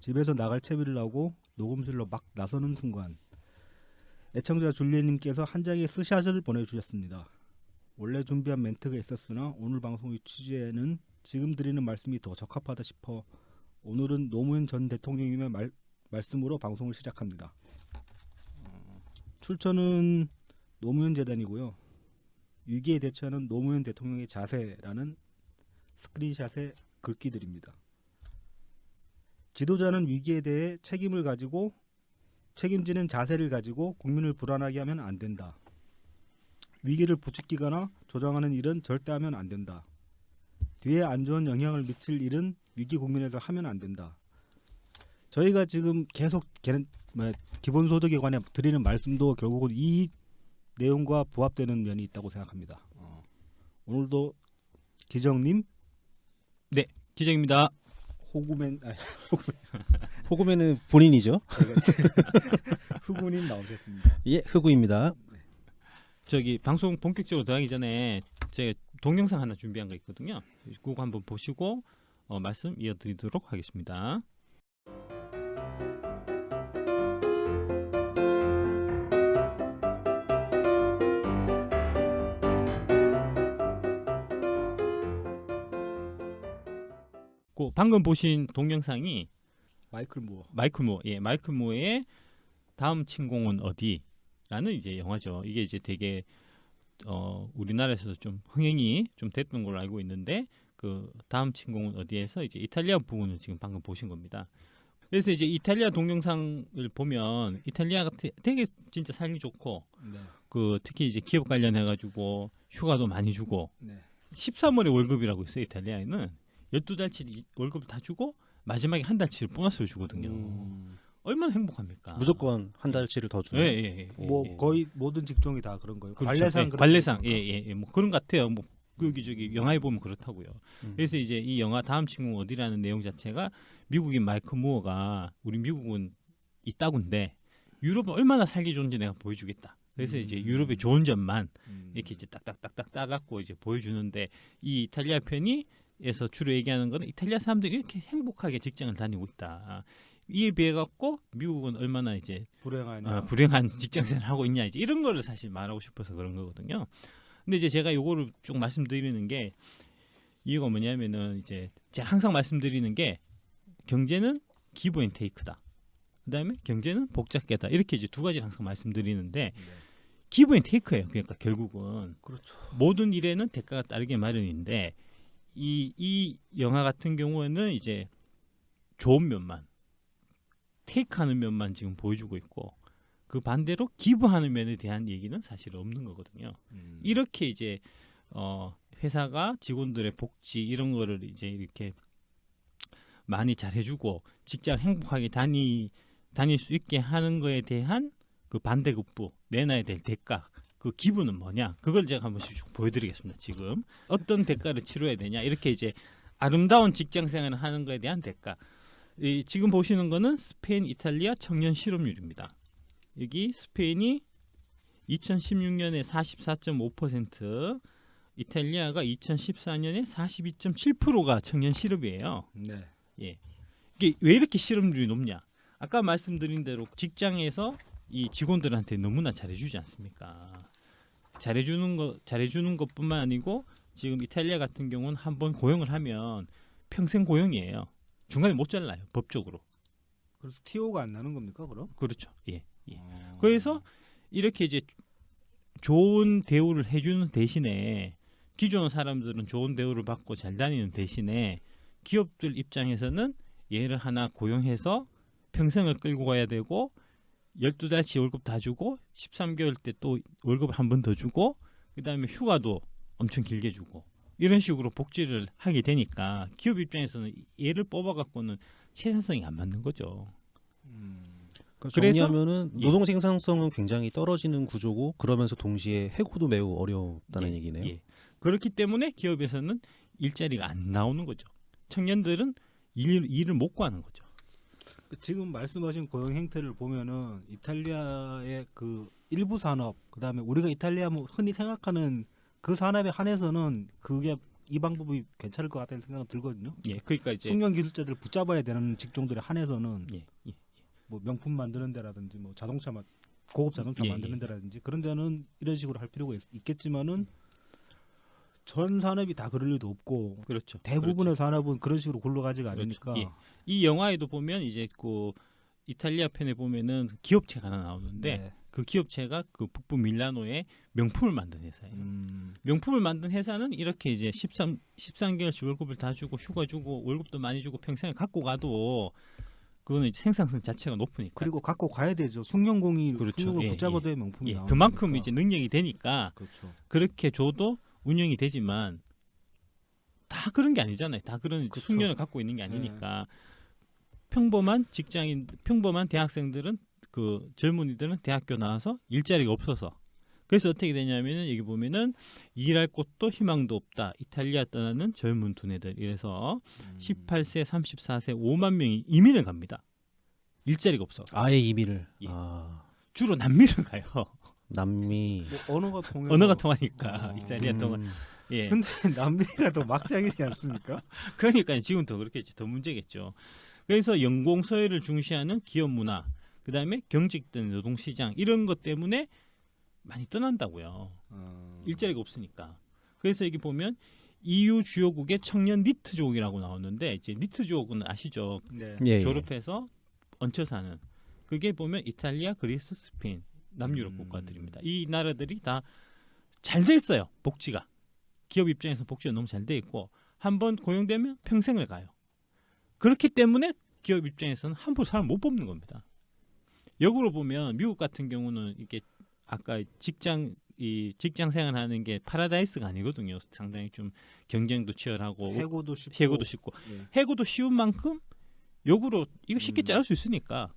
집에서 나갈 채비를 하고 녹음실로 막 나서는 순간 애청자 줄리님께서 한 장의 스샷을 보내주셨습니다. 원래 준비한 멘트가 있었으나 오늘 방송의 취지에는 지금 드리는 말씀이 더 적합하다 싶어 오늘은 노무현 전 대통령님의 말씀으로 방송을 시작합니다. 출처는 노무현 재단이고요. 위기에 대처하는 노무현 대통령의 자세라는 스크린샷의 글귀들입니다. 지도자는 위기에 대해 책임지는 자세를 가지고 국민을 불안하게 하면 안 된다. 위기를 부추기거나 조장하는 일은 절대 하면 안 된다. 뒤에 안 좋은 영향을 미칠 일은 위기 국민에서 하면 안 된다. 저희가 지금 계속 기본소득에 관해 드리는 말씀도 결국은 이 내용과 부합되는 면이 있다고 생각합니다. 오늘도 기정님, 네, 기정입니다. 호구맨은 본인이죠. 흑우님 나오셨습니다. 예, 흑우입니다. 저기 방송 본격적으로 들어가기 전에 제가 동영상 하나 준비한 거 있거든요. 그거 한번 보시고 말씀 이어드리도록 하겠습니다. 그 방금 보신 동영상이 마이클 무어. 마이클 무어의 다음 침공은 어디라는 이제 영화죠. 이게 이제 되게 우리나라에서도 좀 흥행이 좀 됐던 걸로 알고 있는데 그 다음 침공은 어디에서 이제 이탈리아 부분을 지금 방금 보신 겁니다. 그래서 이제 이탈리아 동영상을 보면 이탈리아가 되게 진짜 살기 좋고 네. 그 특히 이제 기업 관련해 가지고 휴가도 많이 주고 네. 13월에 월급이라고 있어요. 이탈리아에는 12달치 월급을 다 주고 마지막에 한 달치를 보너스를 주거든요. 얼마나 행복합니까? 무조건 한 달치를 더 주는. 예. 거의 모든 직종이 다 그런 거예요. 그렇죠. 관례상 뭐 그런 것 같아요. 뭐 저기 영화에 보면 그렇다고요. 그래서 이제 이 영화 다음 침공 어디라는 내용 자체가 미국인 마이클 무어가 우리 미국은 이따군데 유럽은 얼마나 살기 좋은지 내가 보여주겠다. 그래서 이제 유럽의 좋은 점만 이렇게 이제 딱딱딱딱 따갖고 이제 보여주는데 이 이탈리아 편이에서 주로 얘기하는 거는 이탈리아 사람들이 이렇게 행복하게 직장을 다니고 있다. 이에 비해 갖고 미국은 얼마나 이제 불행한 직장생활을 하고 있냐 이제 이런 거를 사실 말하고 싶어서 그런 거거든요. 근데 이제 제가 요거를 쭉 말씀드리는 게 이유가 뭐냐면은 이제 제가 항상 말씀드리는 게 경제는 기브 앤 테이크다. 그다음에 경제는 복잡계다. 이렇게 이제 두 가지를 항상 말씀드리는데 기브 앤 테이크예요. 그러니까 결국은 그렇죠. 모든 일에는 대가가 따르게 마련인데 이 영화 같은 경우에는 이제 좋은 면만 테이크하는 면만 지금 보여주고 있고 그 반대로 기부하는 면에 대한 얘기는 사실 없는 거거든요. 이렇게 이제 회사가 직원들의 복지 이런 거를 이제 이렇게 많이 잘해주고 직장 행복하게 다닐 수 있게 하는 거에 대한 그 반대급부 내놔야 될 대가 그 기부는 뭐냐 그걸 제가 한 번씩 쭉 보여드리겠습니다. 지금 어떤 대가를 치러야 되냐 이렇게 이제 아름다운 직장생활을 하는 거에 대한 대가. 지금 보시는 거는 스페인, 이탈리아 청년 실업률입니다. 여기 스페인이 2016년에 44.5%, 이탈리아가 2014년에 42.7%가 청년 실업이에요. 네. 예. 이게 왜 이렇게 실업률이 높냐? 아까 말씀드린 대로 직장에서 이 직원들한테 너무나 잘해주지 않습니까? 잘해주는 것뿐만 아니고 지금 이탈리아 같은 경우는 한번 고용을 하면 평생 고용이에요. 중간에 못 잘라요 법적으로. 그래서 TO가 안 나는 겁니까 그럼? 그렇죠. 예. 그래서 이렇게 이제 좋은 대우를 해주는 대신에 기존 사람들은 좋은 대우를 받고 잘 다니는 대신에 기업들 입장에서는 얘를 하나 고용해서 평생을 끌고 가야 되고 12달치 월급 다 주고 13개월 때 또 월급을 한 번 더 주고 그다음에 휴가도 엄청 길게 주고 이런 식으로 복지를 하게 되니까 기업 입장에서는 얘를 뽑아갖고는 생산성이 안 맞는 거죠. 그래서 정리하면은 노동 생산성은 굉장히 떨어지는 구조고 그러면서 동시에 해고도 매우 어렵다는 얘기네요. 예. 그렇기 때문에 기업에서는 일자리가 안 나오는 거죠. 청년들은 일을 못 구하는 거죠. 지금 말씀하신 고용 행태를 보면은 이탈리아의 그 일부 산업, 그다음에 우리가 이탈리아 뭐 흔히 생각하는 그 산업에 한해서는 그게 이 방법이 괜찮을 것 같다는 생각은 들거든요. 예, 그러니까 이제 숙련 기술자들을 붙잡아야 되는 직종들에 한해서는 예, 예, 뭐 명품 만드는 데라든지 뭐 자동차 고급 자동차 예, 만드는 예. 데라든지 그런 데는 이런 식으로 할 필요가 있겠지만은 전 산업이 다 그럴 리도 없고 그렇죠. 대부분의 산업은 그런 식으로 굴러가지가 그렇죠. 않으니까 예. 이 영화에도 보면 이제 그 이탈리아 편에 보면은 기업체가 하나 나오는데 네. 그 기업체가 그 북부 밀라노에 명품을 만든 회사예요. 명품을 만든 회사는 이렇게 이제 13개월치 월급을 다 주고 휴가 주고 월급도 많이 주고 평생에 갖고 가도 그거는 이제 생산성 자체가 높으니까. 그리고 갖고 가야 되죠. 숙련공이 그렇죠. 숙련을 예, 붙잡아둬야 명품이 예, 나오니까. 그만큼 이제 능력이 되니까 그렇죠. 그렇게 줘도 운영이 되지만 다 그런 게 아니잖아요. 다 그런 그쵸. 숙련을 갖고 있는 게 아니니까 평범한 직장인, 평범한 대학생들은 그 젊은이들은 대학교 나와서 일자리가 없어서 그래서 어떻게 되냐면은 여기 보면은 일할 곳도 희망도 없다. 이탈리아 떠나는 젊은 두뇌들 이래서 18세, 34세 5만 명이 이민을 갑니다. 일자리가 없어. 아예 이민을. 예. 아, 주로 남미를 가요. 남미. 뭐 언어가 통해. 언어가 통하니까 이탈리아 음, 동안. 예. 근데 남미가 더 막장이지 않습니까? 그러니까 지금 더 그렇겠죠. 더 문제겠죠. 그래서 연공 서열을 중시하는 기업 문화, 그다음에 경직된 노동 시장 이런 것 때문에 많이 떠난다고요. 일자리가 없으니까. 그래서 여기 보면 EU 주요국의 청년 니트족이라고 나오는데 이제 니트족은 아시죠? 네. 예, 예. 졸업해서 얹혀 사는. 그게 보면 이탈리아, 그리스, 스페인, 남유럽 국가들입니다. 이 나라들이 다 잘 돼 있어요. 복지가. 기업 입장에서 복지가 너무 잘 돼 있고 한번 고용되면 평생을 가요. 그렇기 때문에 기업 입장에서는 함부로 사람 못 뽑는 겁니다. 역으로 보면 미국 같은 경우는 이게 아까 직장 생활하는 게 파라다이스가 아니거든요. 상당히 좀 경쟁도 치열하고 해고도 쉽고. 해고도 쉽고 예. 해고도 쉬운 만큼 역으로 이거 쉽게 자를 수 있으니까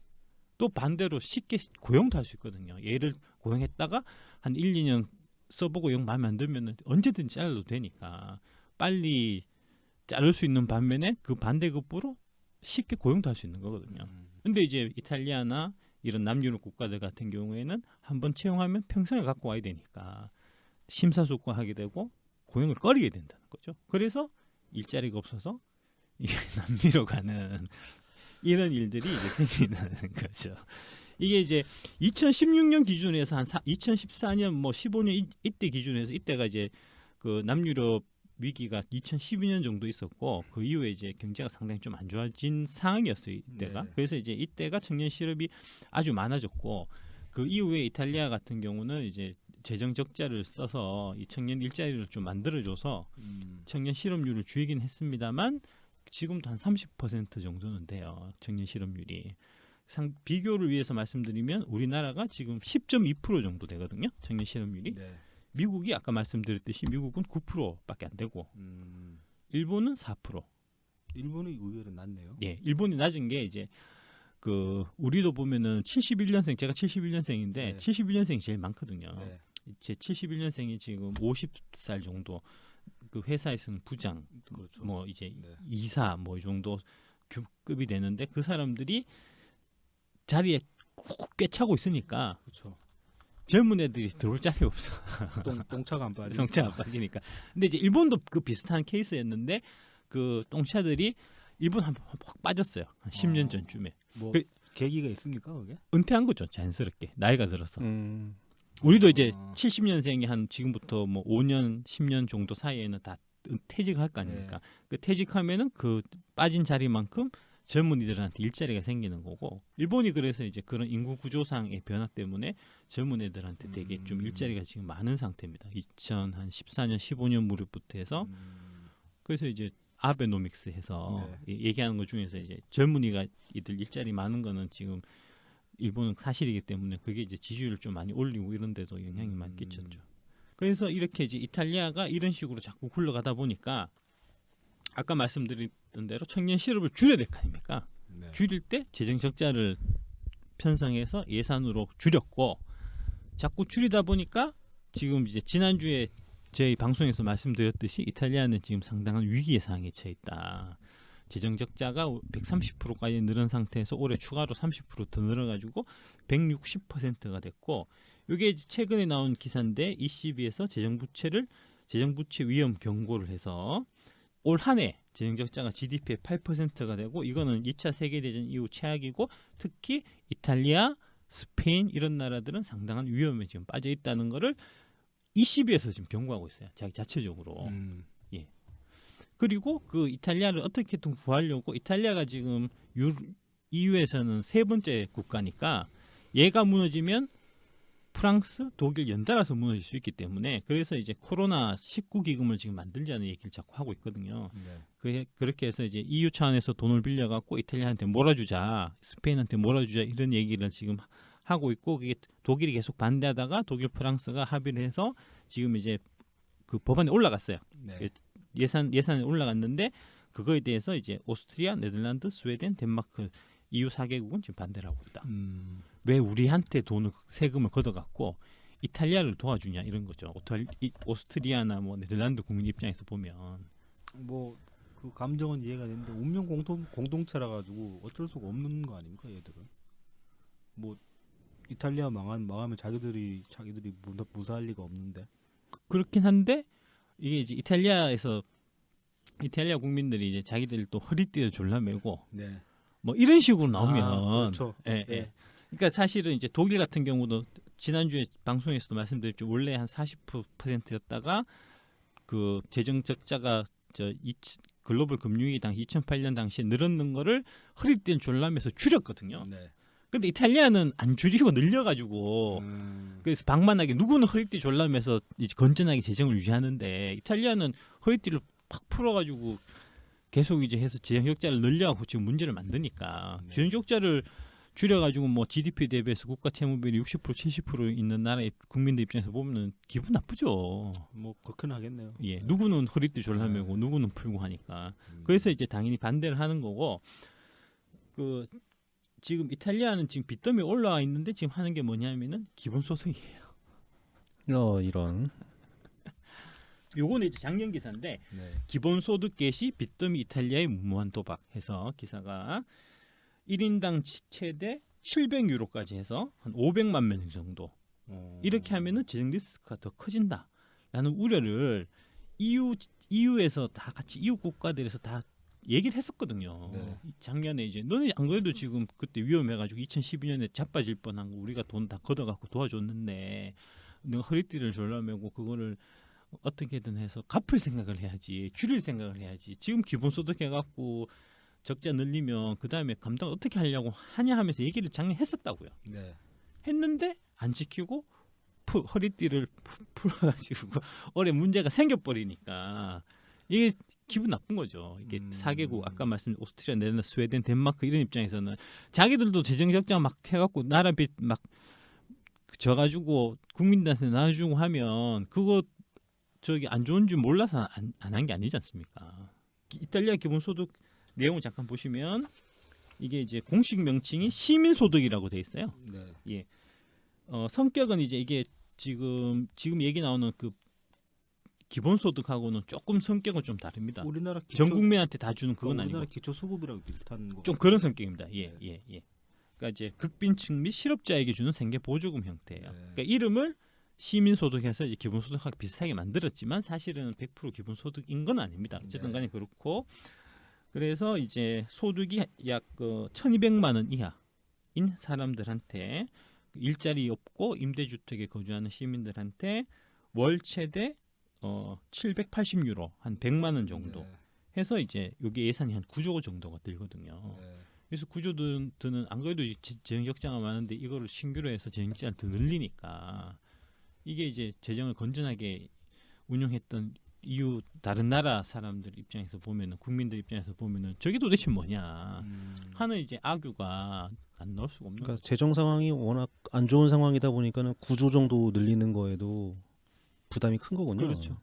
또 반대로 쉽게 고용도 할 수 있거든요. 얘를 고용했다가 한 1, 2년 써보고 영 마음에 안 들면 언제든지 잘라도 되니까 빨리 자를 수 있는 반면에 그 반대급부로 쉽게 고용도 할 수 있는 거거든요. 근데 이제 이탈리아나 이런 남유럽 국가들 같은 경우에는 한번 채용하면 평생을 갖고 와야 되니까 심사숙고하게 되고 고용을 꺼리게 된다는 거죠. 그래서 일자리가 없어서 이게 남미로 가는 이런 일들이 이제 생긴다는 거죠. 이게 이제 2016년 기준에서 한 2014년 뭐 15년 이때 기준에서 이때가 이제 그 남유럽 위기가 2012년 정도 있었고 그 이후에 이제 경제가 상당히 좀 안 좋아진 상황이었어요 이때가. 네. 그래서 이제 이때가 청년 실업이 아주 많아졌고 그 이후에 이탈리아 같은 경우는 이제 재정 적자를 써서 이 청년 일자리를 좀 만들어줘서 청년 실업률을 줄이긴 했습니다만 지금도 한 30% 정도는 돼요 청년 실업률이. 비교를 위해서 말씀드리면 우리나라가 지금 10.2% 정도 되거든요 청년 실업률이. 네. 미국이 아까 말씀드렸듯이 미국은 9%밖에 안 되고 일본은 4%. 일본이 의외로 낮네요. 예, 일본이 낮은 게 이제 그 우리도 보면은 71년생 제가 71년생인데 네. 71년생이 제일 많거든요. 네. 제 71년생이 지금 50살 정도 그 회사에서는 부장 그렇죠. 뭐 이제 네. 이사 뭐 이 정도 급이 되는데 그 사람들이 자리에 꽤 차고 있으니까 그렇죠. 젊은 애들이 들어올 자리가 없어. 똥차가 안 빠지니까. 똥차가 빠지니까. 근데 이제 일본도 그 비슷한 케이스였는데 그 똥차들이 일본 한번 확 빠졌어요. 한 10년 전쯤에. 뭐 그- 계기가 있습니까 그게? 은퇴한 거죠. 자연스럽게. 나이가 들어서. 음, 우리도 이제 아. 70년생이 한 지금부터 뭐 5년, 10년 정도 사이에는 다 퇴직할 거 아닙니까? 그 퇴직하면은 그 빠진 자리만큼 젊은이들한테 일자리가 생기는 거고 일본이 그래서 이제 그런 인구 구조상의 변화 때문에 젊은 애들한테 되게 좀 일자리가 지금 많은 상태입니다. 2014년, 15년 무렵부터 해서 그래서 이제 아베노믹스 해서 얘기하는 것 중에서 이제 젊은이가 이들 일자리 많은 거는 지금 일본은 사실이기 때문에 그게 이제 지지율을 좀 많이 올리고 이런 데도 영향이 많이 끼쳤죠. 그래서 이렇게 이제 이탈리아가 이런 식으로 자꾸 굴러가다 보니까 아까 말씀드렸던 대로 청년 실업을 줄여야 될 거 아닙니까? 네. 줄일 때 재정 적자를 편성해서 예산으로 줄였고 자꾸 줄이다 보니까 지금 이제 지난주에 저희 방송에서 말씀드렸듯이 이탈리아는 지금 상당한 위기의 상황에 처해 있다. 재정 적자가 130%까지 늘은 상태에서 올해 추가로 30% 더 늘어가지고 160%가 됐고 이게 최근에 나온 기사인데 ECB에서 재정 부채를 재정 부채 위험 경고를 해서 올 한 해 재정 적자가 GDP의 8%가 되고 이거는 2차 세계 대전 이후 최악이고 특히 이탈리아, 스페인 이런 나라들은 상당한 위험에 지금 빠져 있다는 거를 ECB에서 지금 경고하고 있어요. 자기 자체적으로. 그리고 그 이탈리아를 어떻게든 구하려고 이탈리아가 지금 EU에서는 세 번째 국가니까 얘가 무너지면 프랑스, 독일 연달아서 무너질 수 있기 때문에 그래서 이제 코로나 19 기금을 지금 만들자는 얘기를 자꾸 하고 있거든요. 그렇게 해서 이제 EU 차원에서 돈을 빌려갖고 이탈리아한테 몰아주자, 스페인한테 몰아주자 이런 얘기를 지금 하고 있고 그게 독일이 계속 반대하다가 독일, 프랑스가 합의를 해서 지금 이제 그 법안에 올라갔어요. 네. 예산에 올라갔는데 그거에 대해서 이제 오스트리아, 네덜란드, 스웨덴, 덴마크 EU 4개국은 지금 반대를 하고 있다. 왜 우리한테 돈을 세금을 걷어갖고 이탈리아를 도와주냐 이런 거죠. 오스트리아나 뭐 네덜란드 국민 입장에서 보면 뭐 그 감정은 이해가 되는데 운명 공동체라 가지고 어쩔 수가 없는 거 아닙니까 얘들은? 뭐 이탈리아 망하면 자기들이 무사할 리가 없는데. 그렇긴 한데 이게 이제 이탈리아 국민들이 이제 자기들 또 허리띠를 졸라매고 네. 뭐 이런 식으로 나오면 그렇죠. 예, 예. 그러니까 사실은 이제 독일 같은 경우도 지난주에 방송에서도 말씀드렸죠. 원래 한 40%였다가 그 재정 적자가 글로벌 금융위기 당시 2008년 당시에 늘었는 거를 허리띠를 졸라매서 줄였거든요. 네. 근데 이탈리아는 안 줄이고 늘려가지고 그래서 방만하게 누구는 허리띠 졸라매서 이제 건전하게 재정을 유지하는데 이탈리아는 허리띠를 팍 풀어가지고 계속 이제 해서 재정 적자를 늘려가고 지금 문제를 만드니까 네. 재정 적자를 줄여가지고 뭐 GDP 대비해서 국가 채무비율이 60% 70% 있는 나라의 국민들 입장에서 보면은 기분 나쁘죠. 뭐 그렇긴 하겠네요. 예, 누구는 허리띠 졸라매고 누구는 풀고 하니까 그래서 이제 당연히 반대를 하는 거고 그 지금 이탈리아는 지금 빚더미 올라와 있는데 지금 하는 게 뭐냐면은 기본소득이에요. 이런 요거는 이제 작년 기사인데 네. 기본소득 개시 빚더미 이탈리아의 무모한 도박 해서 기사가 1인당 최대 700유로까지 해서 한 500만 명 정도 이렇게 하면은 재정 리스크가 더 커진다라는 우려를 EU에서 다 같이 EU 국가들에서 다 얘기를 했었거든요. 네. 작년에 이제 너네 안 그래도 지금 그때 위험해가지고 2012년에 자빠질 뻔한 거 우리가 돈 다 걷어갖고 도와줬는데 너가 허리띠를 졸라매고 그거를 어떻게든 해서 갚을 생각을 해야지 줄일 생각을 해야지 지금 기본소득 해갖고 적자 늘리면 그 다음에 감당 어떻게 하려고 하냐 하면서 얘기를 작년에 했었다고요. 네. 했는데 안 지키고 허리띠를 풀어가지고 올해 문제가 생겨버리니까 이게 기분 나쁜 거죠. 이게 4개국 아까 말씀드린 오스트리아, 네덜란드, 스웨덴, 덴마크 이런 입장에서는 자기들도 재정 적자 막 해갖고 나라 빚 막 져가지고 국민들한테 나눠주고 하면 그거 저기 안 좋은 줄 몰라서 안 한 게 아니지 않습니까? 이탈리아 기본소득 내용을 잠깐 보시면 이게 이제 공식 명칭이 시민소득이라고 돼 있어요. 네. 예. 성격은 이제 이게 지금 얘기 나오는 그 기본소득하고는 조금 성격은 좀 다릅니다. 우리나라 전 국민한테 다 주는 그건 우리나라 아니고 기초 수급이랑 비슷한 거. 좀 그런 성격입니다. 예. 그러니까 이제 극빈층 및 실업자에게 주는 생계 보조금 형태예요. 네. 그러니까 이름을 시민소득해서 이제 기본소득하고 비슷하게 만들었지만 사실은 100% 기본소득인 건 아닙니다. 어쨌든 간에 그렇고 그래서 이제 소득이 약 1,200만 원 이하인 사람들한테 일자리 없고 임대주택에 거주하는 시민들한테 월 최대 780유로 한 100만 원 정도 네. 해서 이제 여기 예산이 한 9조 정도가 들거든요. 네. 그래서 구조들은 안 그래도 재정 적자가 많은데 이거를 신규로 해서 재정 적자를 더 늘리니까 이게 이제 재정을 건전하게 운영했던 이유 다른 나라 사람들 입장에서 보면은 국민들 입장에서 보면은 저게 도대체 뭐냐 하는 이제 악유가 안 나올 수가 없는 그러니까 거죠. 재정 상황이 워낙 안 좋은 상황이다 보니까는 9조 정도 늘리는 거에도 부담이 큰 거군요. 그렇죠.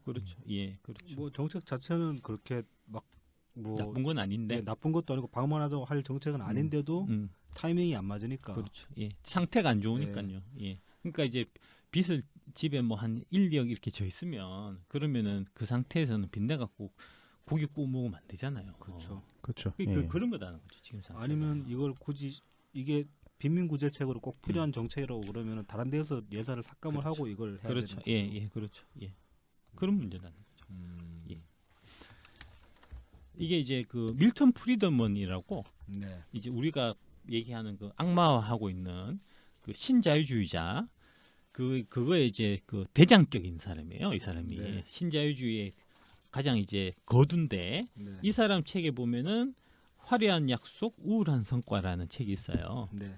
예, 그렇죠. 뭐 정책 자체는 그렇게 막 뭐 나쁜 건 아닌데 나쁜 것도 아니고 방만하다고 할 정책은 아닌데도 타이밍이 안 맞으니까. 그렇죠. 예, 상태가 안 좋으니까요. 예, 그러니까 이제 빚을 집에 뭐 한 1, 2억 이렇게 져 있으면 그러면은 그 상태에서는 빚내 갖고 고기 구워 먹으면 안 되잖아요. 그렇죠. 그렇죠. 그런 거다는 거죠 지금 상태. 아니면 이걸 굳이 이게 빈민구제책으로 꼭 필요한 정책이라고 그러면은 다른 데서 예산을 삭감을 그렇죠. 하고 이걸 해야 그렇죠. 되는 거죠. 그렇죠. 예. 그런 문제라는 거죠. 예. 이게 이제 그 밀턴 프리드먼이라고 네. 이제 우리가 얘기하는 그 악마화하고 있는 그 신자유주의자 그거에 이제 그 대장격인 사람이에요. 이 사람이 네. 신자유주의의 가장 이제 거두인데 네. 이 사람 책에 보면은 화려한 약속, 우울한 성과라는 책이 있어요. 네.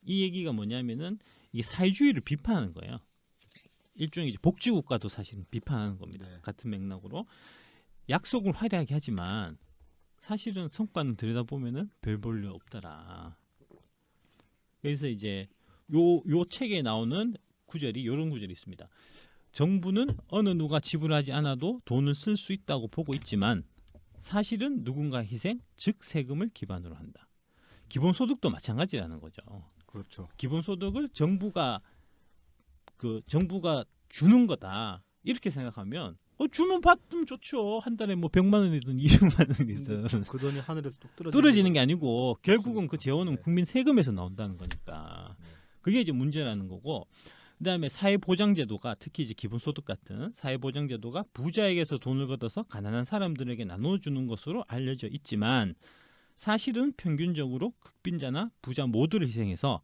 이 얘기가 뭐냐면은 이 사회주의를 비판하는 거예요. 일종의 이제 복지국가도 사실은 비판하는 겁니다. 네. 같은 맥락으로 약속을 화려하게 하지만 사실은 성과는 들여다보면은 별 볼 일 없더라. 그래서 이제 요 책에 나오는 구절이 이런 구절이 있습니다. 정부는 어느 누가 지불하지 않아도 돈을 쓸 수 있다고 보고 있지만 사실은 누군가 희생, 즉 세금을 기반으로 한다. 기본소득도 마찬가지라는 거죠. 그렇죠. 기본소득을 정부가 주는 거다 이렇게 생각하면 주면 받으면 좋죠. 한 달에 뭐 100만 원이든 200만 원이든 그 돈이 하늘에서 뚝 떨어지는 게 아니고 결국은 그 재원은 네. 국민 세금에서 나온다는 거니까 네. 그게 이제 문제라는 거고. 그다음에 사회보장제도가 특히 이제 기본소득 같은 사회보장제도가 부자에게서 돈을 걷어서 가난한 사람들에게 나눠주는 것으로 알려져 있지만 사실은 평균적으로 극빈자나 부자 모두를 희생해서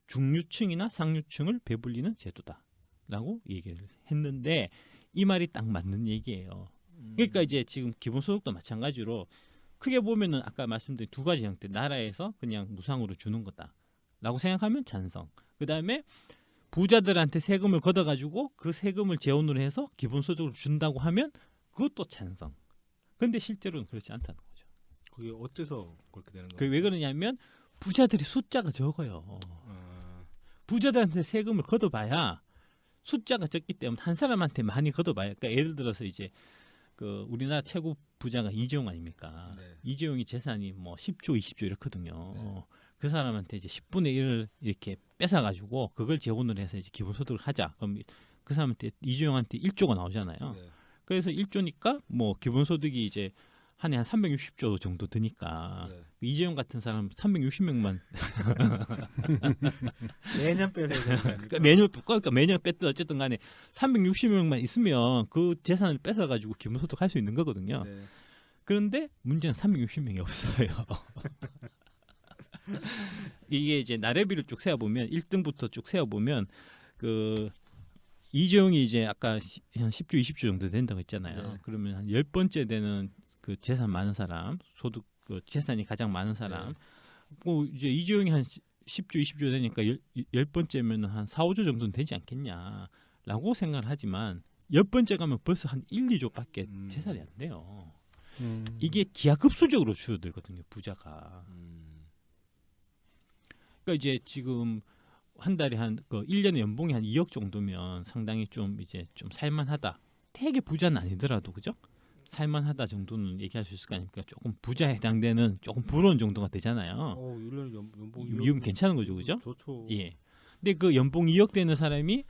중류층이나 상류층을 배불리는 제도다라고 얘기를 했는데 이 말이 딱 맞는 얘기예요. 그러니까 이제 지금 기본소득도 마찬가지로 크게 보면은 아까 말씀드린 두 가지 형태 나라에서 그냥 무상으로 주는 거다라고 생각하면 찬성. 그다음에 부자들한테 세금을 걷어가지고 그 세금을 재원으로 해서 기본소득을 준다고 하면 그것도 찬성. 근데 실제로는 그렇지 않다는 거죠. 그게 어째서 그렇게 되는 그 거예요? 왜 그러냐면 부자들이 숫자가 적어요. 아, 부자들한테 세금을 걷어봐야 숫자가 적기 때문에 한 사람한테 많이 걷어봐야. 그러니까 예를 들어서 이제 그 우리나라 최고 부자가 이재용 아닙니까? 네. 이재용이 재산이 뭐 10조, 20조 이렇거든요. 네. 그 사람한테 이제 10분의 1을 이렇게 뺏어가지고 그걸 재원으로 해서 이제 기본소득을 하자. 그럼 그 사람한테 이재용한테 1조가 나오잖아요. 네. 그래서 1조니까 뭐 기본소득이 이제 한 해 한 360조 정도 드니까 네. 이재용 같은 사람 360명만 매년 빼내야 되는 그러니까 매년 뺐든 어쨌든 간에 360명만 있으면 그 재산을 뺏어가지고 기본소득 할 수 있는 거거든요. 네. 그런데 문제는 360명이 없어요. 이게 이제 나래비를 쭉 세어보면 1등부터 쭉 세어보면 그 이재용이 이제 아까 한 10조 20조 정도 된다고 했잖아요. 네. 그러면 한 10번째 되는 그 재산 많은 사람, 소득 그 재산이 가장 많은 사람. 네. 뭐 이제 이재용이 한 10조 20조 되니까 10번째면 한 4, 5조 정도는 되지 않겠냐라고 생각을 하지만 10번째 가면 벌써 한 1, 2조밖에 재산이 안 돼요. 이게 기하급수적으로 줄어들거든요, 부자가. 그러니까 이제 지금 한 달에 그 1년에 연봉이 한 2억 정도면 상당히 좀 이제 좀 살만하다. 되게 부자는 아니더라도 그죠? 살만하다 정도는 얘기할 수 있을 거 아닙니까? 조금 부자에 해당되는 조금 부러운 정도가 되잖아요. 1년에 연봉 이건 괜찮은 거죠, 그죠? 좋죠. 예. 근데 그 연봉 2억 되는 사람이